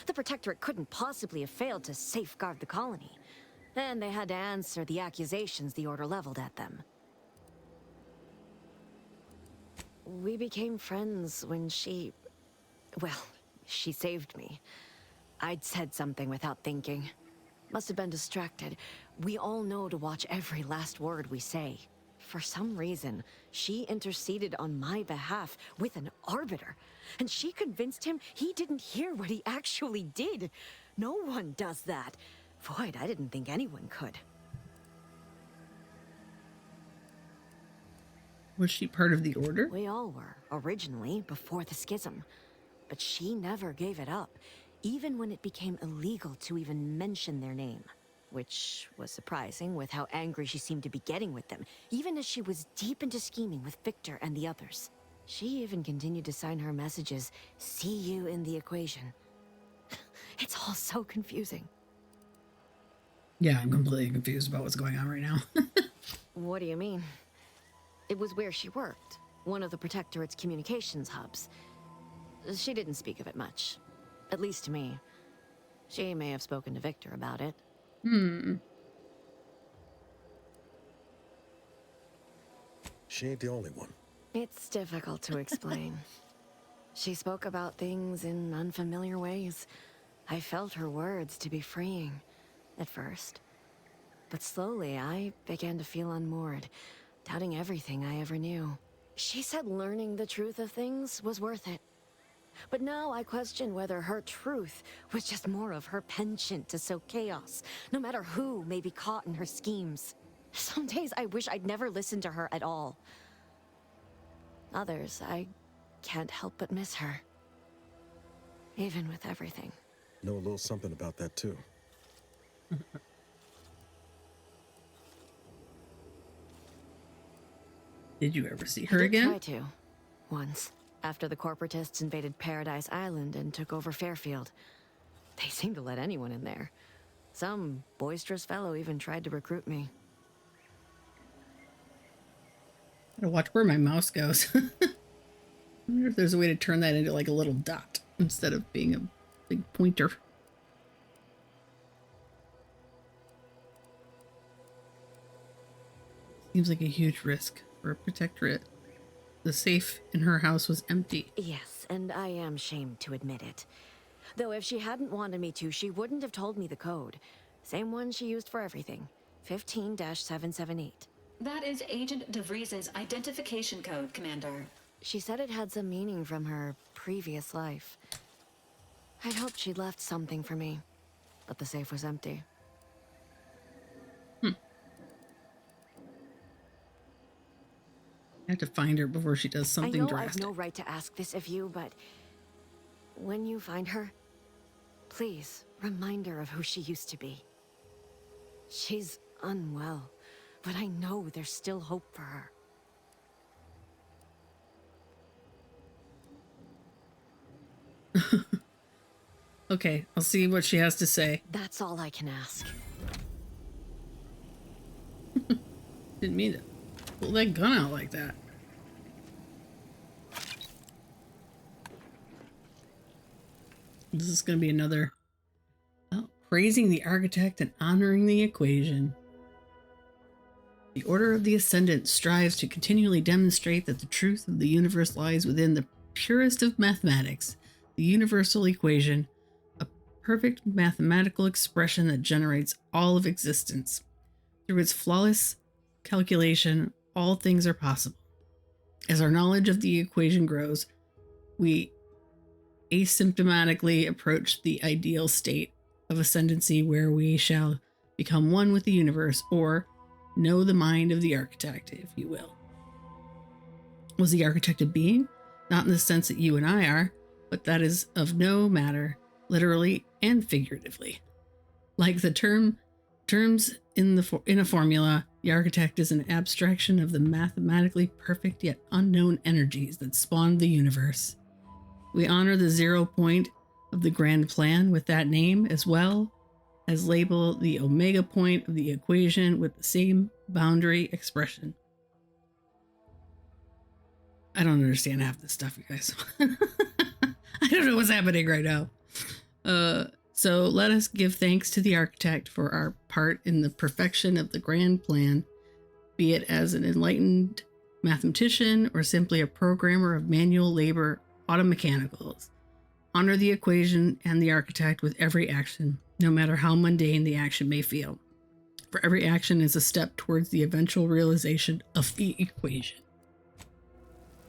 The Protectorate couldn't possibly have failed to safeguard the colony. And they had to answer the accusations the Order leveled at them. We became friends when she... well, she saved me. I'd said something without thinking. Must have been distracted. We all know to watch every last word we say. For some reason, she interceded on my behalf with an arbiter. And she convinced him he didn't hear what he actually did. No one does that. Void, I didn't think anyone could. Was she part of the Order? We all were, originally, before the schism. But she never gave it up, even when it became illegal to even mention their name. Which was surprising with how angry she seemed to be getting with them, even as she was deep into scheming with Victor and the others. She even continued to sign her messages, "See you in the equation." It's all so confusing. Yeah, I'm completely confused about what's going on right now. What do you mean? It was where she worked, one of the Protectorate's communications hubs. She didn't speak of it much, at least to me. She may have spoken to Victor about it. She ain't the only one. It's difficult to explain. She spoke about things in unfamiliar ways. I felt her words to be freeing, at first. But slowly, I began to feel unmoored, doubting everything I ever knew. She said learning the truth of things was worth it. But now I question whether her truth was just more of her penchant to sow chaos, no matter who may be caught in her schemes. Some days I wish I'd never listened to her at all. Others, I can't help but miss her. Even with everything. Know a little something about that, too. Did you ever see her I did again? try to. Once. After the corporatists invaded Paradise Island and took over Fairfield. They seemed to let anyone in there. Some boisterous fellow even tried to recruit me. Gotta watch where my mouse goes. I wonder if there's a way to turn that into like a little dot instead of being a big pointer. Seems like a huge risk for a protectorate. The safe in her house was empty. Yes, and I am shamed to admit it. Though if she hadn't wanted me to, she wouldn't have told me the code. Same one she used for everything. 15-778. That is Agent DeVries' identification code, Commander. She said it had some meaning from her previous life. I'd hoped she'd left something for me, but the safe was empty. I have to find her before she does something I know drastic. I've no right to ask this of you, but when you find her, please remind her of who she used to be. She's unwell, but I know there's still hope for her. Okay, I'll see what she has to say. That's all I can ask. Didn't mean to pull that gun out like that. This is going to be another praising the architect and honoring the equation. The Order of the Ascendant strives to continually demonstrate that the truth of the universe lies within the purest of mathematics, the universal equation, a perfect mathematical expression that generates all of existence. Through its flawless calculation, all things are possible. As our knowledge of the equation grows, we asymptomatically approach the ideal state of ascendancy where we shall become one with the universe, or know the mind of the architect, if you will. Was the architect a being? Not in the sense that you and I are, but that is of no matter, literally and figuratively. Like the terms in a formula, the architect is an abstraction of the mathematically perfect yet unknown energies that spawned the universe. We honor the 0 point of the grand plan with that name, as well as label the omega point of the equation with the same boundary expression. I don't understand half this stuff, you guys. I don't know what's happening right now. So let us give thanks to the architect for our part in the perfection of the grand plan, be it as an enlightened mathematician or simply a programmer of manual labor automechanicals. Honor the equation and the architect with every action, no matter how mundane the action may feel. For every action is a step towards the eventual realization of the equation.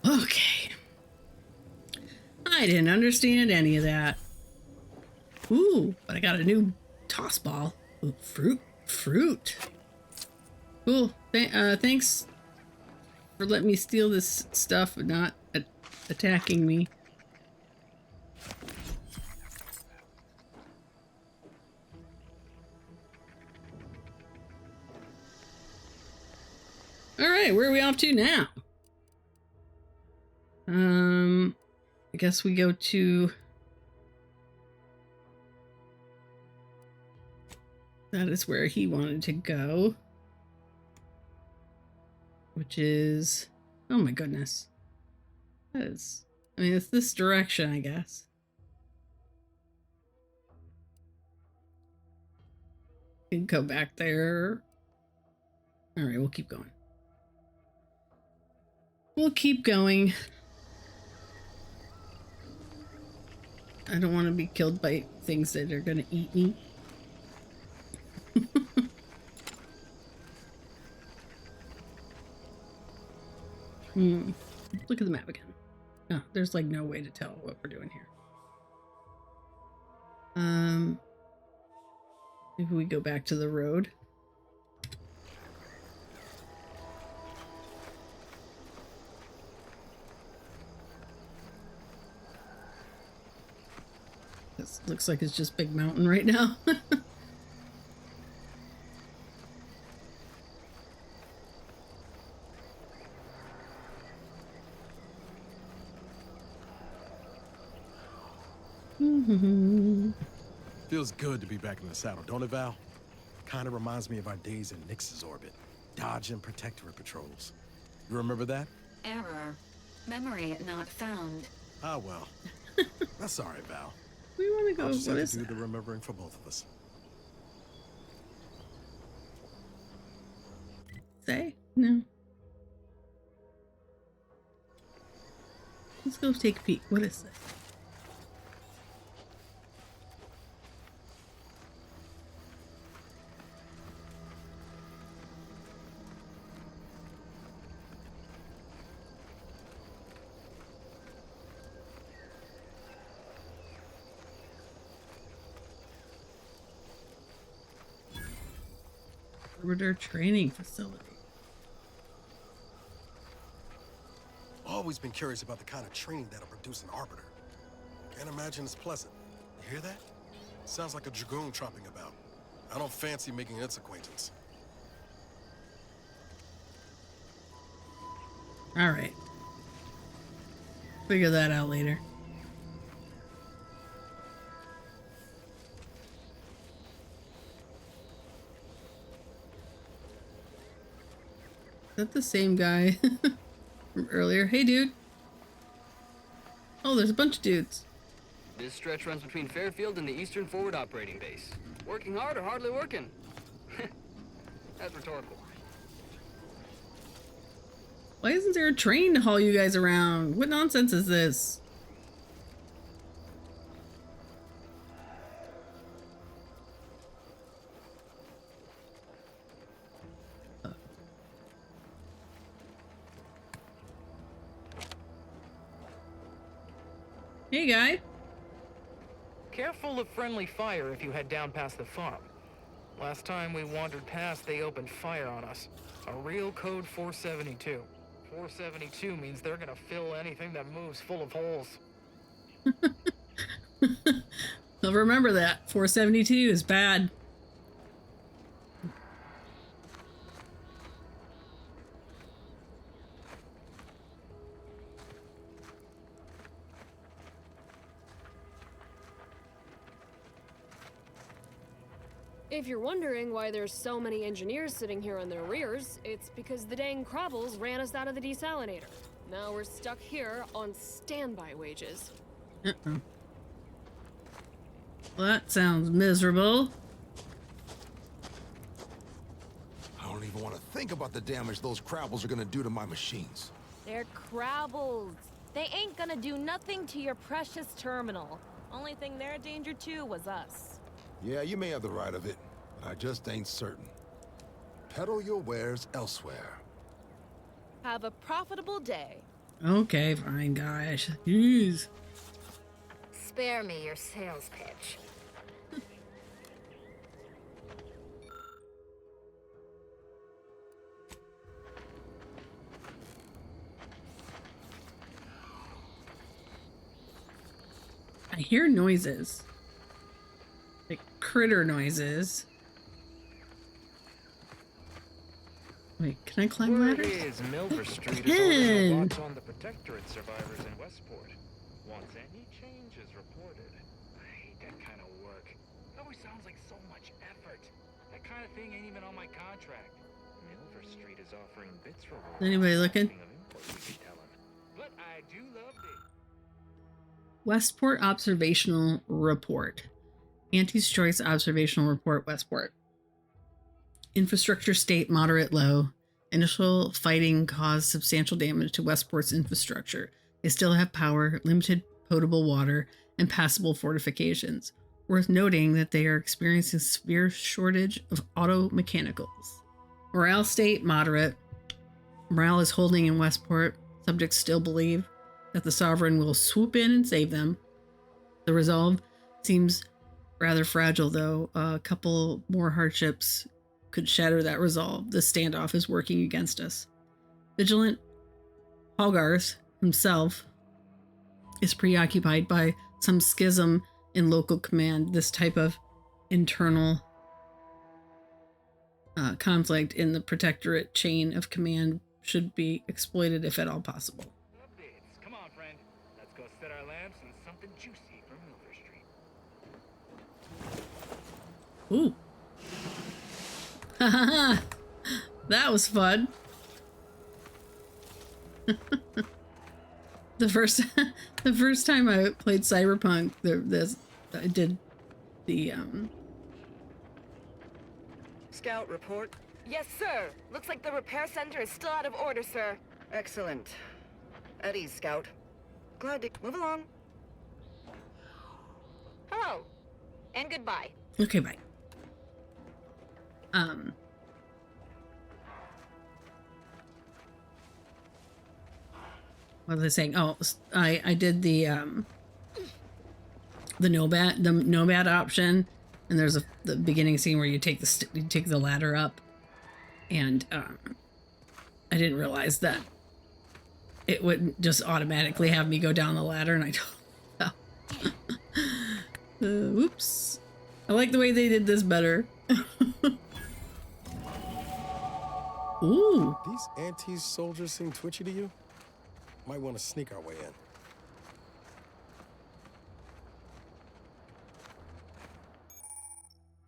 Okay. I didn't understand any of that. Ooh, but I got a new toss ball. Ooh, fruit. Cool. Thanks for letting me steal this stuff and not attacking me. All right, where are we off to now? I guess we go to That is where he wanted to go. Which is... Oh my goodness. That is... I mean, it's this direction, I guess. Can go back there. Alright, we'll keep going. We'll keep going. I don't want to be killed by things that are gonna eat me. Look at the map again. Oh, there's like no way to tell what we're doing here. Maybe we go back to the road. This looks like it's just big mountain right now. Feels good to be back in the saddle, don't it, Val? Kind of reminds me of our days in Nyx's orbit, dodging protectorate patrols. You remember that? Error. Memory not found. Ah, well. That's all right, Val. We want to go. I'll just What have is to do that? the remembering for both of us. Say? No. Let's go take a peek. What is this? Arbiter training facility. Always been curious about the kind of training that'll produce an arbiter. Can't imagine it's pleasant. You hear that? Sounds like a dragoon tromping about. I don't fancy making its acquaintance. All right. Figure that out later. Is that the same guy from earlier? Hey, dude. Oh, there's a bunch of dudes. This stretch runs between Fairfield and the Eastern Forward Operating Base. Working hard or hardly working? That's rhetorical. Why isn't there a train to haul you guys around? What nonsense is this? Hey, guy. Careful of friendly fire if you head down past the farm. Last time we wandered past, they opened fire on us. A real code 472. 472 means they're gonna fill anything that moves full of holes. I'll remember that. 472 is bad. If you're wondering why there's so many engineers sitting here on their rears, it's because the dang Crabbles ran us out of the desalinator. Now we're stuck here on standby wages. Uh-oh. Well, that sounds miserable. I don't even want to think about the damage those Crabbles are gonna do to my machines. They're Crabbles. They ain't gonna do nothing to your precious terminal. Only thing they're a danger to was us. Yeah, you may have the right of it, but I just ain't certain. Peddle your wares elsewhere. Have a profitable day. Okay, fine, guys. Jeez. Spare me your sales pitch. I hear noises. Like critter noises. Wait, can I climb ladders? Word is Milver Street I is ordering can. a watch on the Protectorate survivors in Westport. Once any changes reported. I hate that kind of work. It always sounds like so much effort. That kind of thing ain't even on my contract. Frustrate is offering bits for work. Anybody looking? But I do love it. Westport Observational Report. Auntie's Choice Observational Report, Westport. Infrastructure state moderate low. Initial fighting caused substantial damage to Westport's infrastructure. They still have power, limited potable water, and passable fortifications. Worth noting that they are experiencing severe shortage of auto mechanicals. Morale state moderate. Morale is holding in Westport. Subjects still believe that the Sovereign will swoop in and save them. The resolve seems rather fragile, though. A couple more hardships could shatter that resolve. The standoff is working against us. Vigilant Hogarth himself is preoccupied by some schism in local command. This type of internal conflict in the Protectorate chain of command should be exploited if at all possible. Come on, friend. Let's go set our lamps on something juicy from Milver Street. Ooh. Haha. That was fun. the first time I played Cyberpunk, I did the Scout report. Yes, sir. Looks like the repair center is still out of order, sir. Excellent. At ease, Scout. Glad to move along. Hello. And goodbye. Okay, bye. What was I saying? Oh, I did the nomad option, and there's the beginning scene where you take the ladder up, and I didn't realize that it wouldn't just automatically have me go down the ladder, and I don't. Whoops! I like the way they did this better. Ooh. These Auntie's soldiers seem twitchy to you? Might want to sneak our way in.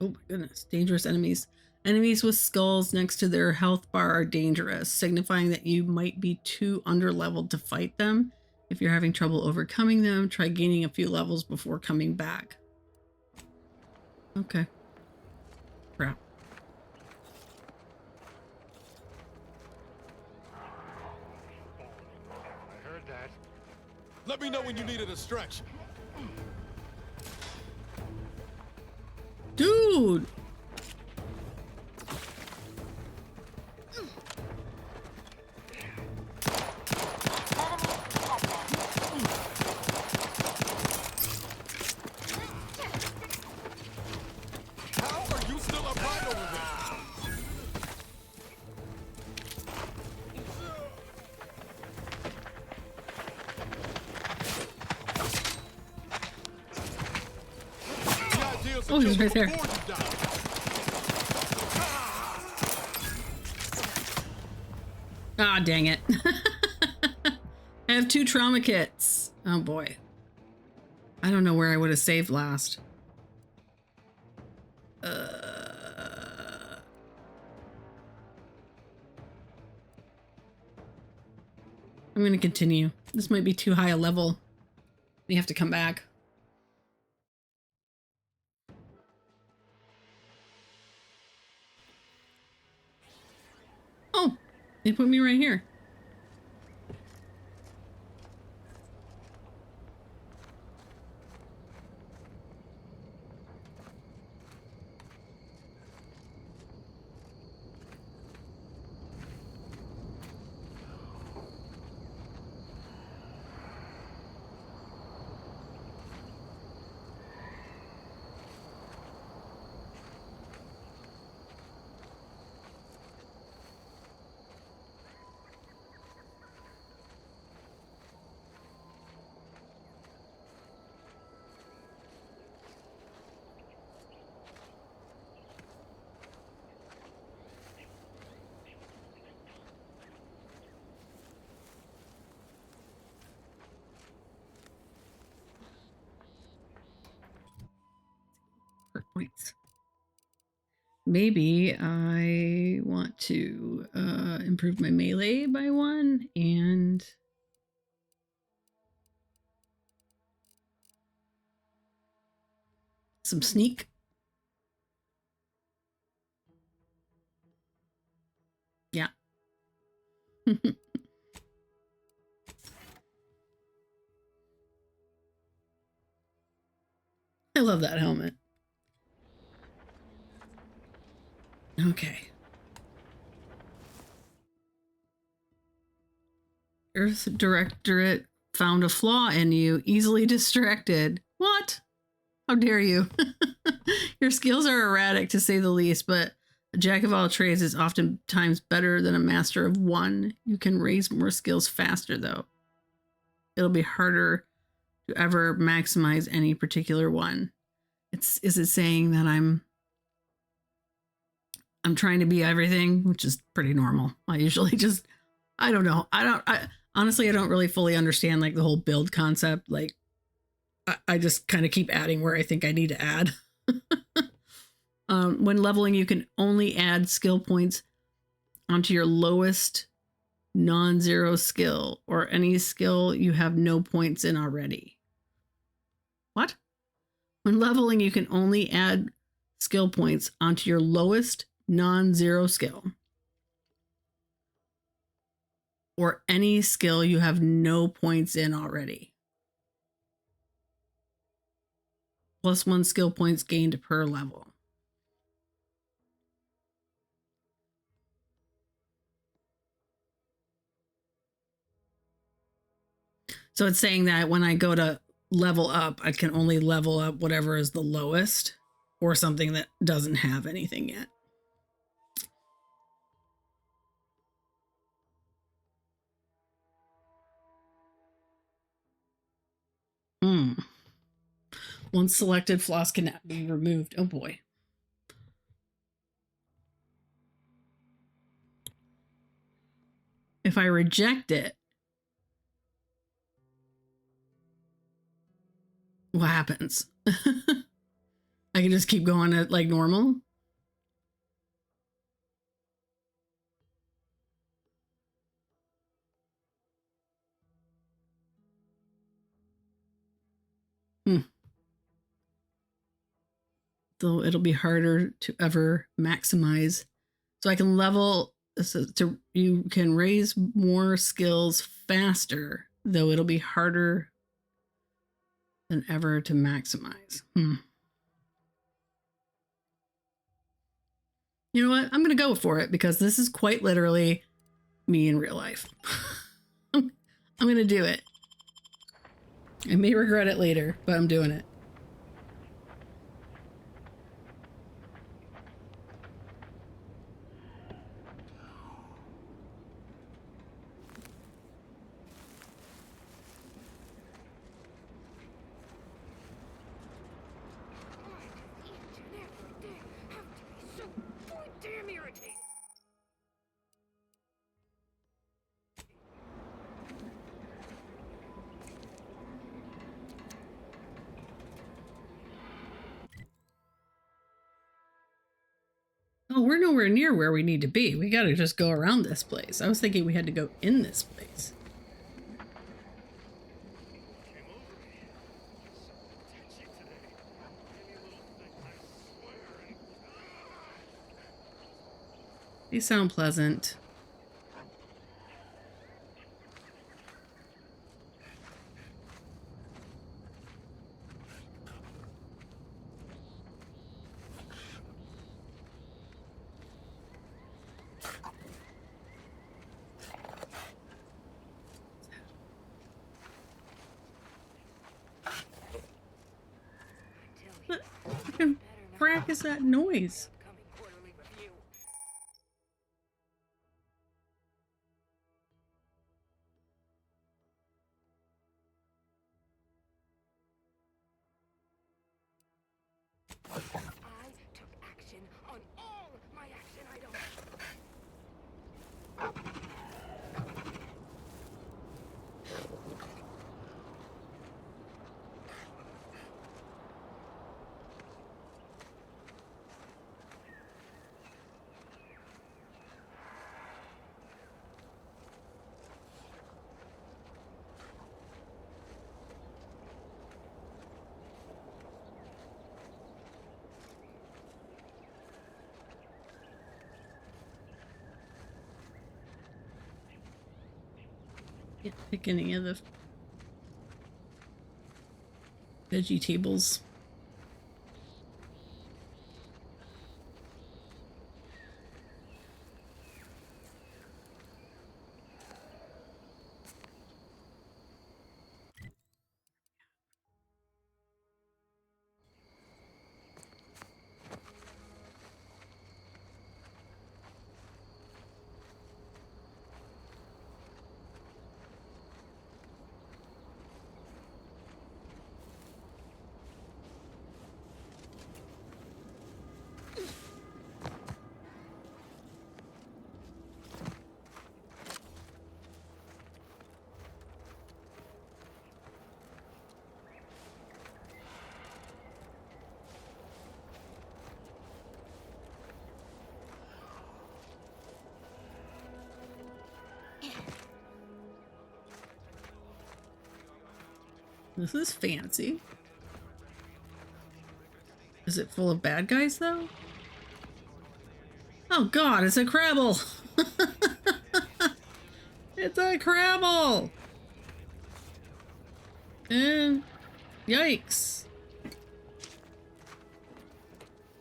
Oh my goodness. Dangerous enemies. Enemies with skulls next to their health bar are dangerous, signifying that you might be too underleveled to fight them. If you're having trouble overcoming them, try gaining a few levels before coming back. Okay. Crap. Let me know when you need a distraction. Dude! How are you still upright over there? Oh, he's right there. Ah, dang it. I have 2 trauma kits. Oh boy. I don't know where I would have saved last. I'm going to continue. This might be too high a level. You have to come back. Oh, they put me right here. Points. maybe I want to improve my melee by 1 and some sneak. Yeah. I love that helmet. Okay. Earth Directorate found a flaw in you, easily distracted. What? How dare you? Your skills are erratic to say the least, but a jack of all trades is oftentimes better than a master of one. You can raise more skills faster, though. It'll be harder to ever maximize any particular one. Is it saying that I'm trying to be everything, which is pretty normal. I usually just, I don't know. Honestly, I don't really fully understand like the whole build concept. Like I just kind of keep adding where I think I need to add. When leveling, you can only add skill points onto your lowest non-zero skill or any skill you have no points in already. What? When leveling, you can only add skill points onto your lowest non-zero skill or any skill you have no points in already. +1 skill points gained per level. So it's saying that when I go to level up, I can only level up whatever is the lowest or something that doesn't have anything yet. Once selected, flaws cannot be removed. Oh boy. If I reject it, what happens? I can just keep going at like normal. Though it'll be harder to ever maximize. So I can level, so you can raise more skills faster, though it'll be harder than ever to maximize. You know what? I'm going to go for it because this is quite literally me in real life. I'm going to do it. I may regret it later, but I'm doing it. Oh, we're nowhere near where we need to be. We got to just go around this place. I was thinking we had to go in this place. They sound pleasant. What fucking frack is that noise? Can't pick any of the veggie tables. This is fancy. Is it full of bad guys, though? Oh god, it's a Crabble! It's a Crabble! And yikes.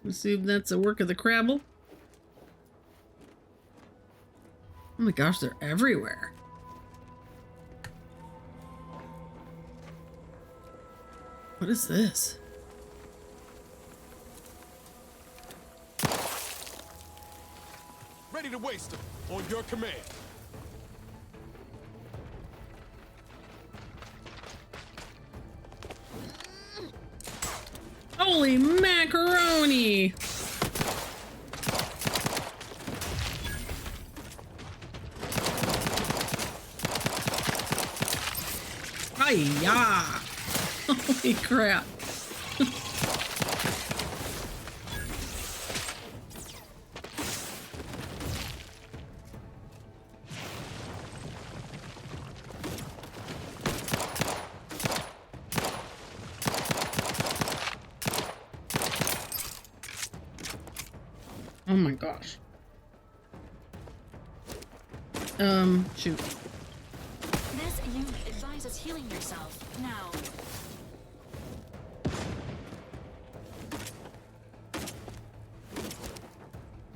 Assume that's a work of the Crabble. Oh my gosh, they're everywhere. What is this? Ready to waste them. On your command. Holy macaroni! Hi-ya! Holy crap. Oh my gosh. Shoot. This unit advises healing yourself now.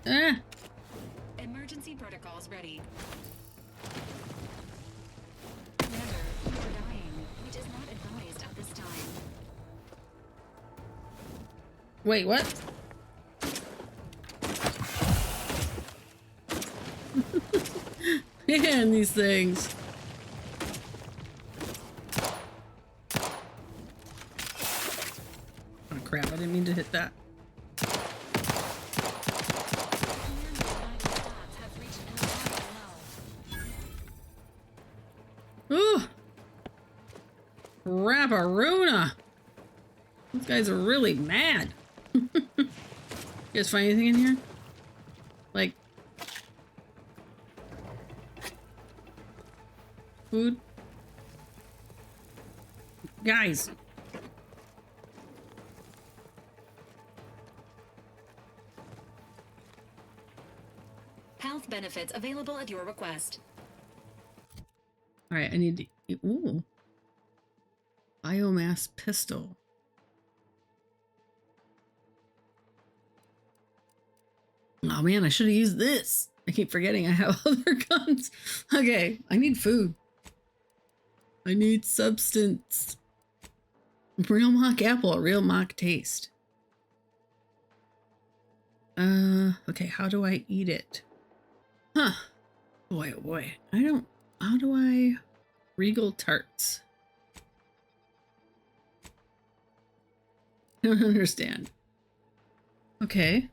Ah! Emergency protocols ready. Commander, you are dying, which is not advised at this time. Wait, what? Man, these things. Oh crap, I didn't mean to hit that. Ooh! Rabaruna! These guys are really mad. You guys find anything in here? Like food? Guys! Health benefits available at your request. Alright, I need to... Ooh. Biomass pistol. Oh man, I should have used this. I keep forgetting I have other guns. Okay, I need food. I need substance. Real mock apple, a real mock taste. Okay, how do I eat it? Huh. Boy, oh boy. How do I... Regal tarts. I don't understand. Okay.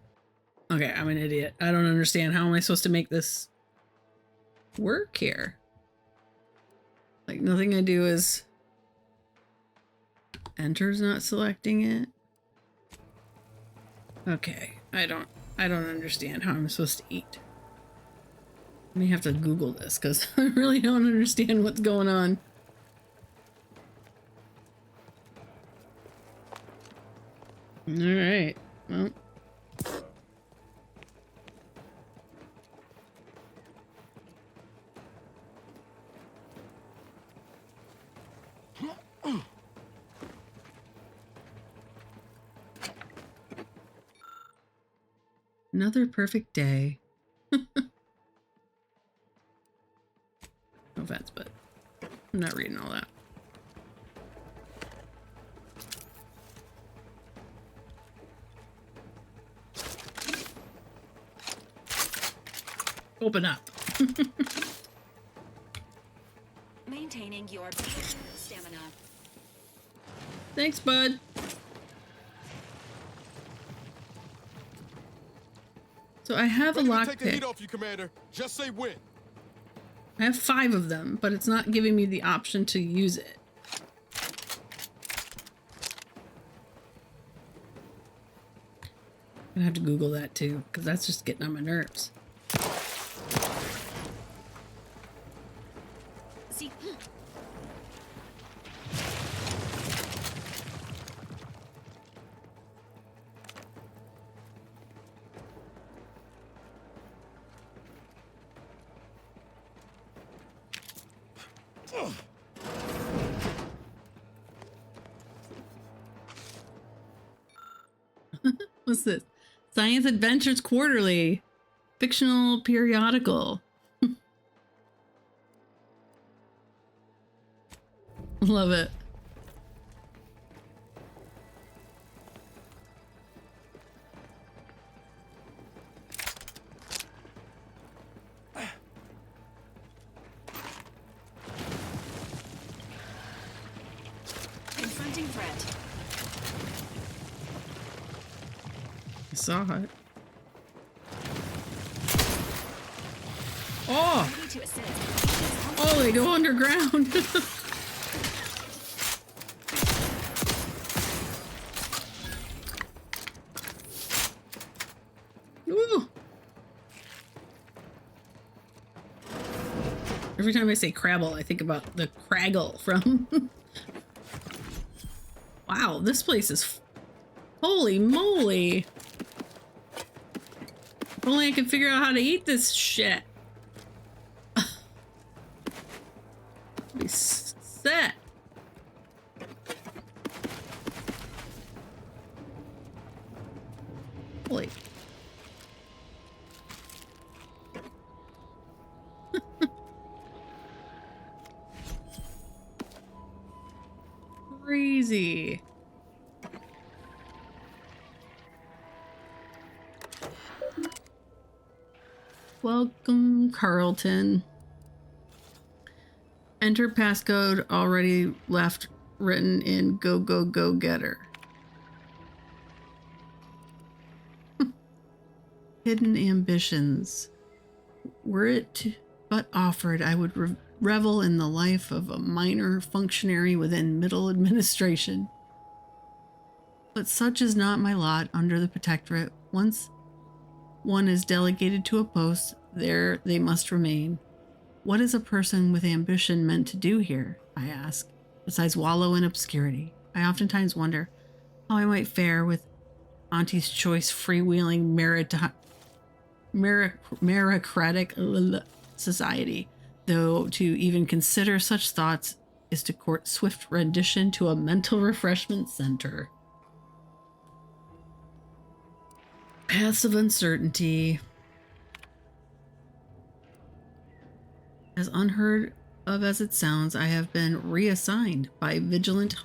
Okay, I'm an idiot. I don't understand. How am I supposed to make this work here? Like, nothing I do is... Enter's not selecting it. Okay, I don't understand how I'm supposed to eat. I may have to Google this because I really don't understand what's going on. Alright, well. Another perfect day. No offense, but I'm not reading all that. Open up. Maintaining your stamina. Thanks, bud. So I have a Take the lockpick. heat off you, Commander. Just say when. I have 5 of them, but it's not giving me the option to use it. I'm gonna have to Google that too, because that's just getting on my nerves. See. What's this? Science Adventures Quarterly. Fictional periodical. Love it. Confronting threat. I saw it. Oh! Ready to assist. Oh, they go underground. Ooh. Every time I say Crabble, I think about the Craggle from... Wow, this place is... Holy moly! If only I could figure out how to eat this shit. Be set. Holy. Crazy. Welcome, Carlton. Enter passcode already left written in go, go, go getter. Hidden ambitions. Were it but offered, I would revel in the life of a minor functionary within middle administration. But such is not my lot under the Protectorate. Once one is delegated to a post, there they must remain. What is a person with ambition meant to do here, I ask, besides wallow in obscurity? I oftentimes wonder how I might fare with Auntie's choice freewheeling meritocratic society, though to even consider such thoughts is to court swift rendition to a mental refreshment center. Paths of uncertainty. As unheard of as it sounds, I have been reassigned by Vigilant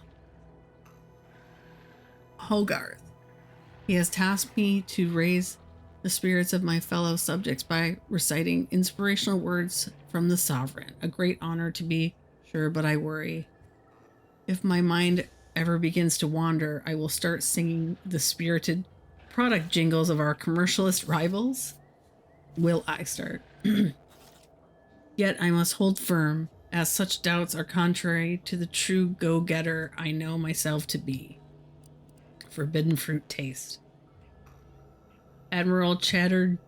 Hogarth. He has tasked me to raise the spirits of my fellow subjects by reciting inspirational words from the Sovereign. A great honor, to be sure, but I worry. If my mind ever begins to wander, I will start singing the spirited product jingles of our commercialist rivals. Will I start? Yet I must hold firm, as such doubts are contrary to the true go-getter I know myself to be. Forbidden fruit taste. Admiral Chatterjee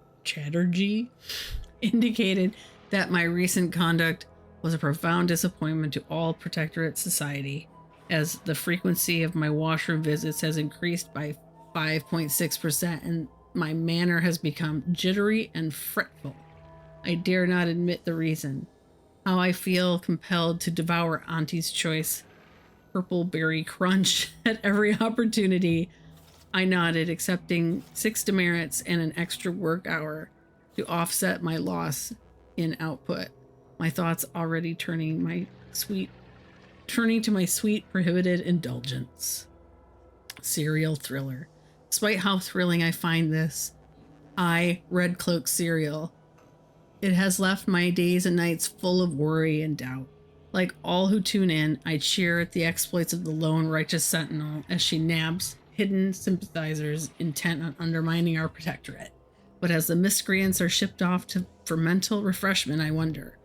indicated that my recent conduct was a profound disappointment to all Protectorate society, as the frequency of my washroom visits has increased by 5.6% and my manner has become jittery and fretful. I dare not admit the reason. How I feel compelled to devour Auntie's choice purple berry crunch at every opportunity. I nodded, accepting 6 demerits and an extra work hour to offset my loss in output. My thoughts already turning to my sweet prohibited indulgence. Serial thriller. Despite how thrilling I find this, Red Cloak cereal. It has left my days and nights full of worry and doubt. Like all who tune in, I cheer at the exploits of the lone righteous sentinel as she nabs hidden sympathizers intent on undermining our protectorate. But as the miscreants are shipped off for mental refreshment, I wonder,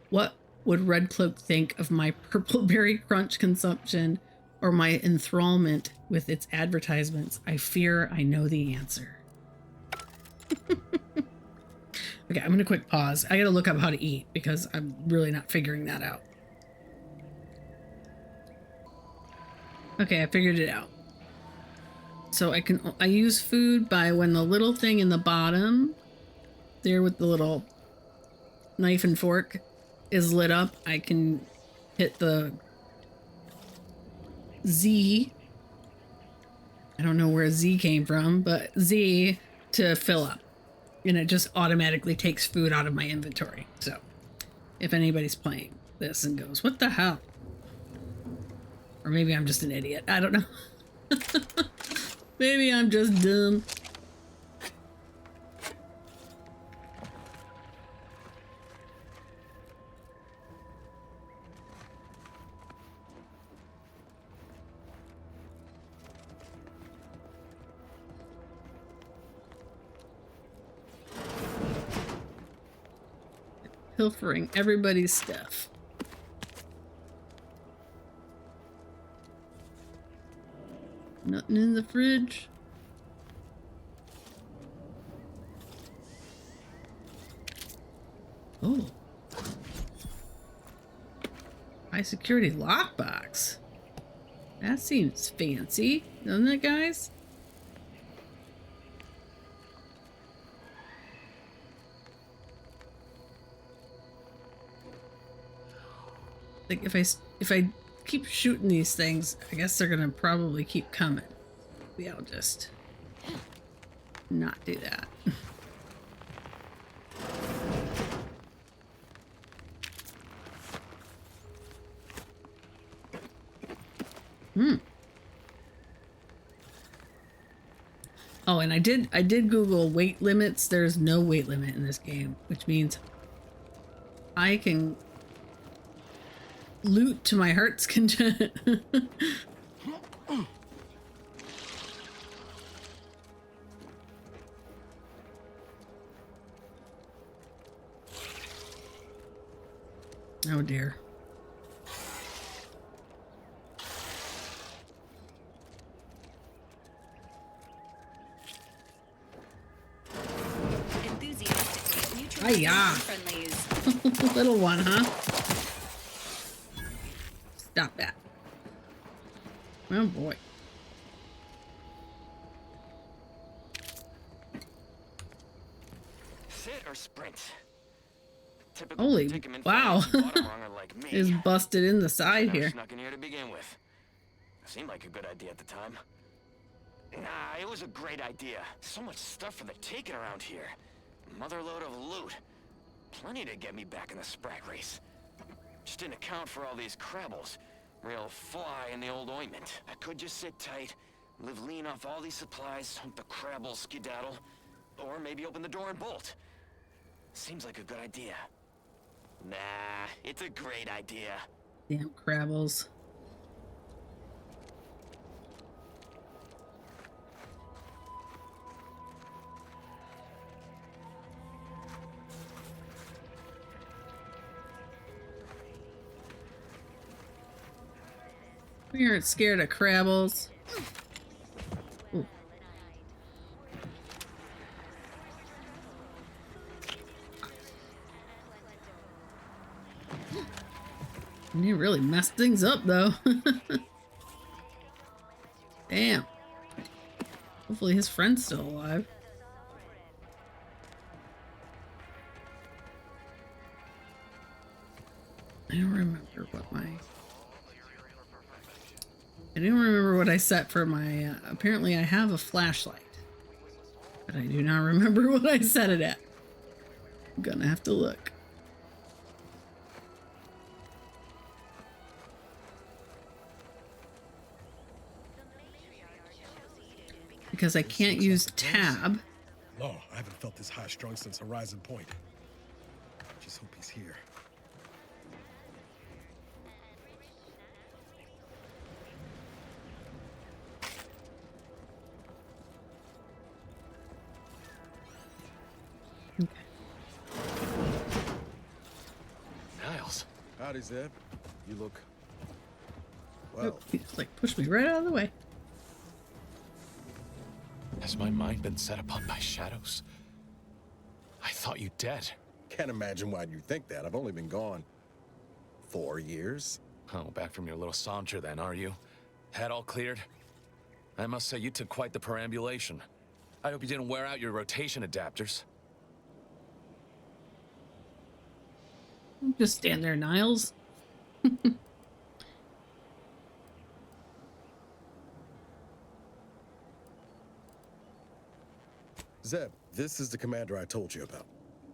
what would Red Cloak think of my purple berry crunch consumption or my enthrallment with its advertisements? I fear I know the answer. Okay, I'm gonna quick pause. I gotta look up how to eat because I'm really not figuring that out. Okay, I figured it out. So I use food by when the little thing in the bottom there with the little knife and fork is lit up. I can hit the Z. I don't know where Z came from, but Z to fill up. And it just automatically takes food out of my inventory. So if anybody's playing this and goes, what the hell? Or maybe I'm just an idiot. I don't know. Maybe I'm just dumb. Pilfering everybody's stuff. Nothing in the fridge. Oh. High security lockbox. That seems fancy, doesn't it, guys? Like if I keep shooting these things, I guess they're gonna probably keep coming. Maybe I'll just not do that. Oh, and I did Google weight limits. There's no weight limit in this game, which means I can loot to my heart's content. Oh dear. Hiya! Little one, huh? Stop that. Oh boy. Sit or sprint? Holy wow. Is busted in the side here. Snuck in here to begin with. Seemed like a good idea at the time. Nah, it was a great idea. So much stuff for the taking around here. Motherload of loot. Plenty to get me back in the sprag race. Just didn't account for all these Crabbles. Real fly in the old ointment. I could just sit tight, live lean off all these supplies, hope the Crabbles skedaddle, or maybe open the door and bolt. Seems like a good idea. Nah, it's a great idea. Damn Crabbles. We aren't scared of Crabbles. Ooh. And he really messed things up, though. Damn. Hopefully his friend's still alive. I don't remember what my... I I don't remember what I set for my... apparently I have a flashlight. But I do not remember what I set it at. I'm gonna have to look. Because I can't use tab. No, I haven't felt this high strung since Horizon Point. Just hope he's here. Niles. Howdy, Zeb. You look... well. He just like pushed me right out of the way. Has my mind been set upon by shadows? I thought you dead. Can't imagine why you think that. I've only been gone 4 years. Oh, back from your little saunter then, are you? Head all cleared? I must say you took quite the perambulation. I hope you didn't wear out your rotation adapters. Just stand there, Niles. Zeb, this is the commander I told you about.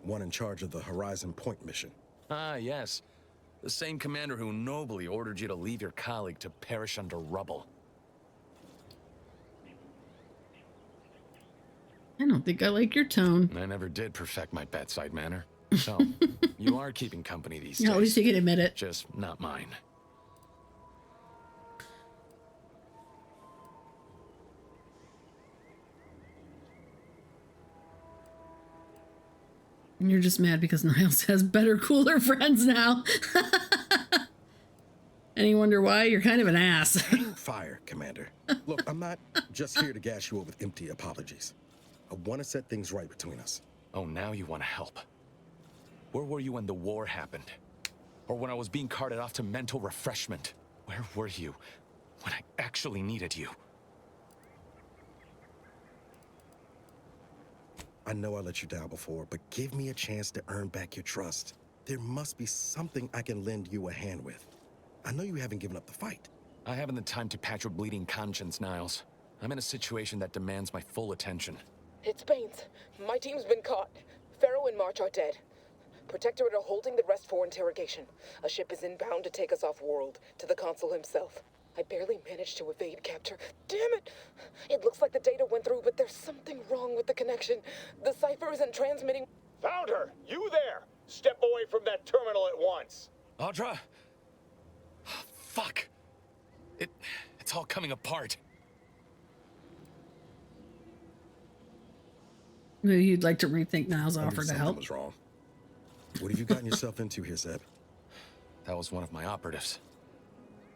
One in charge of the Horizon Point mission. Ah, yes. The same commander who nobly ordered you to leave your colleague to perish under rubble. I don't think I like your tone. I never did perfect my bedside manner. So, you are keeping company these days. Yeah, at least you can admit it. Just not mine. And you're just mad because Niles has better, cooler friends now. And you wonder why? You're kind of an ass. Fire, Commander. Look, I'm not just here to gas you up with empty apologies. I want to set things right between us. Oh, now you want to help. Where were you when the war happened? Or when I was being carted off to mental refreshment? Where were you when I actually needed you? I know I let you down before, but give me a chance to earn back your trust. There must be something I can lend you a hand with. I know you haven't given up the fight. I haven't the time to patch your bleeding conscience, Niles. I'm in a situation that demands my full attention. It's Baines. My team's been caught. Pharaoh and March are dead. Protectorate are holding the rest for interrogation. A ship is inbound to take us off-world, to the consul himself. I barely managed to evade capture. Damn it! It looks like the data went through, but there's something wrong with the connection. The cipher isn't transmitting. Found her! You there! Step away from that terminal at once! Audra! Fuck! It's all coming apart. Maybe you'd like to rethink Niles' I knew offer to something help. was wrong. What have you gotten yourself into here, Zeb? That was one of my operatives.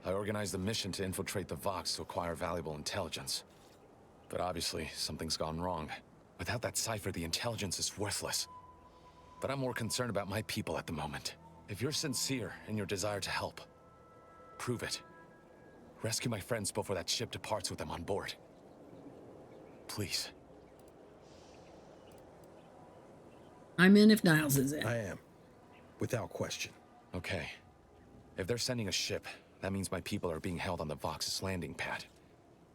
I organized the mission to infiltrate the Vox to acquire valuable intelligence. But obviously, something's gone wrong. Without that cipher, the intelligence is worthless. But I'm more concerned about my people at the moment. If you're sincere in your desire to help, prove it. Rescue my friends before that ship departs with them on board. Please. I'm in if Niles is in. I am. Without question. Okay. If they're sending a ship, that means my people are being held on the Vox's landing pad.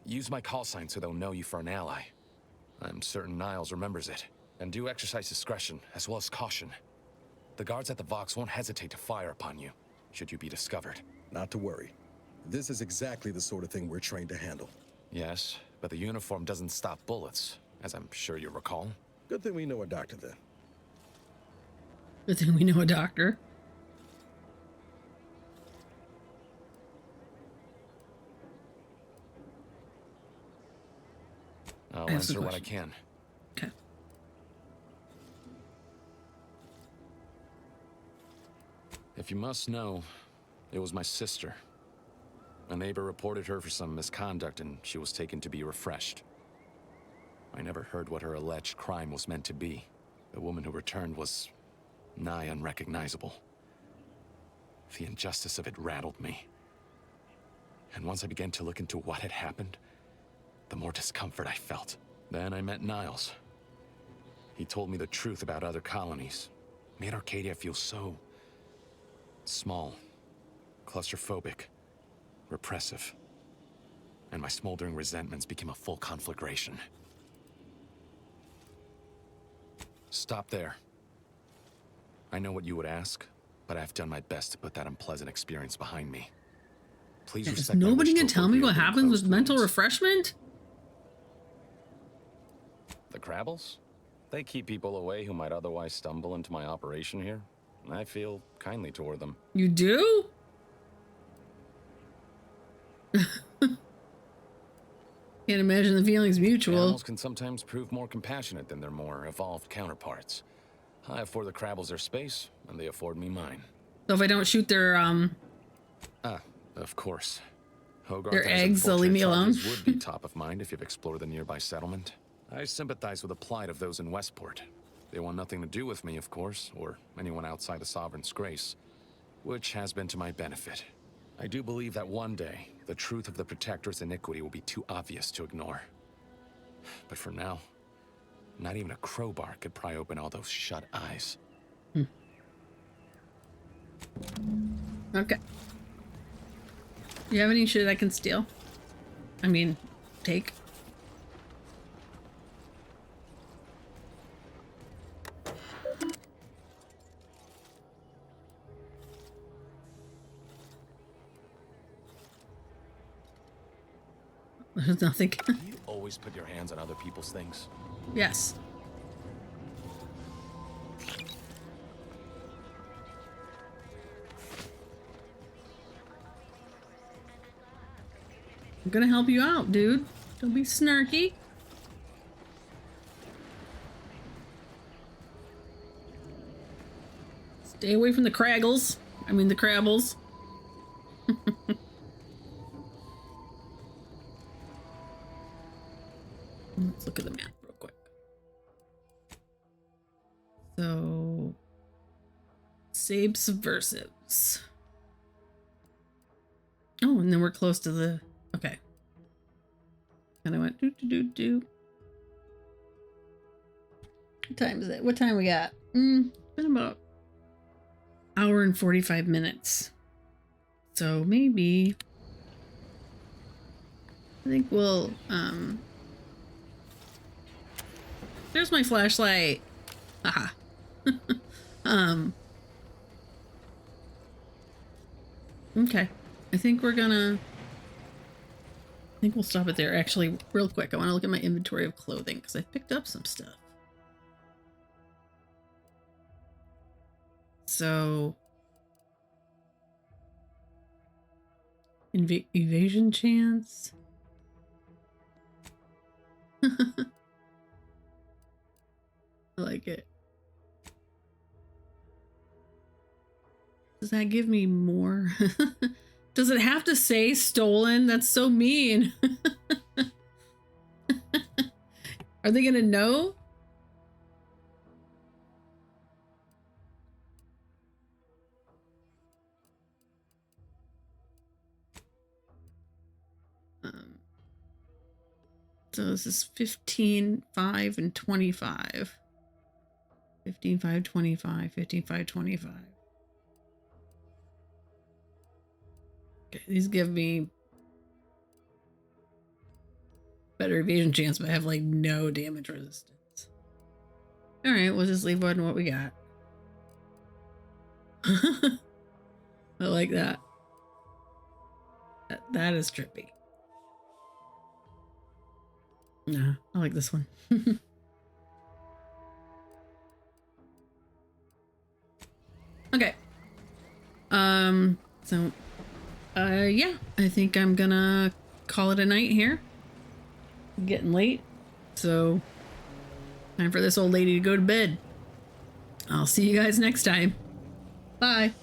Use my call sign so they'll know you for an ally. I'm certain Niles remembers it. And do exercise discretion, as well as caution. The guards at the Vox won't hesitate to fire upon you, should you be discovered. Not to worry. This is exactly the sort of thing we're trained to handle. Yes, but the uniform doesn't stop bullets, as I'm sure you recall. Good thing we know a doctor then. Good thing we know a doctor. I'll answer what I can. Okay. If you must know, it was my sister. A neighbor reported her for some misconduct and she was taken to be refreshed. I never heard what her alleged crime was meant to be. The woman who returned was nigh unrecognizable. The injustice of it rattled me. And once I began to look into what had happened, the more discomfort I felt. Then I met Niles. He told me the truth about other colonies. Made Arcadia feel so small, claustrophobic, repressive. and my smoldering resentments became a full conflagration. Stop there. I know what you would ask, but I've done my best to put that unpleasant experience behind me. Please Is respect my nobody wish gonna to tell avoid me what reopening happens with closed mental wounds. refreshment? The Crabbles? They keep people away who might otherwise stumble into my operation here. I feel kindly toward them. You do? Can't imagine the feeling's mutual. Animals can sometimes prove more compassionate than their more evolved counterparts. I afford the Crabbles their space, and they afford me mine. So if I don't shoot their Of course. Hogarth their and his eggs, they'll leave me alone. unfortunate charges would be top of mind if you've explored the nearby settlement. I sympathize with the plight of those in Westport. They want nothing to do with me, of course, or anyone outside the Sovereign's grace, which has been to my benefit. I do believe that one day, the truth of the Protector's iniquity will be too obvious to ignore. But for now, not even a crowbar could pry open all those shut eyes. Okay. Do you have any shit I can steal? I mean, take. There's nothing. Do you always put your hands on other people's things? Yes. I'm gonna help you out, dude. Don't be snarky. Stay away from the Craggles. I mean the Crabbles. Let's look at the map real quick. So, save subversives. Oh, and then we're close to the. Okay. And I went do. What time is it? What time we got? Been about hour and 45 minutes. So maybe I think we'll there's my flashlight. Haha. Okay. I think we're gonna I think we'll stop it there. Actually, real quick, I want to look at my inventory of clothing because I picked up some stuff. So evasion chance. I like it. Does that give me more? Does it have to say stolen? That's so mean. Are they gonna know? So this is 15, 5, and 25. 15, 5, 25, 15, 5, 25. Okay, these give me better evasion chance, but I have like no damage resistance. Alright, we'll just leave on what we got. I like that. That is trippy. Nah, I like this one. Okay. So, yeah, I think I'm gonna call it a night here. Getting late, so time for this old lady to go to bed. I'll see you guys next time. Bye.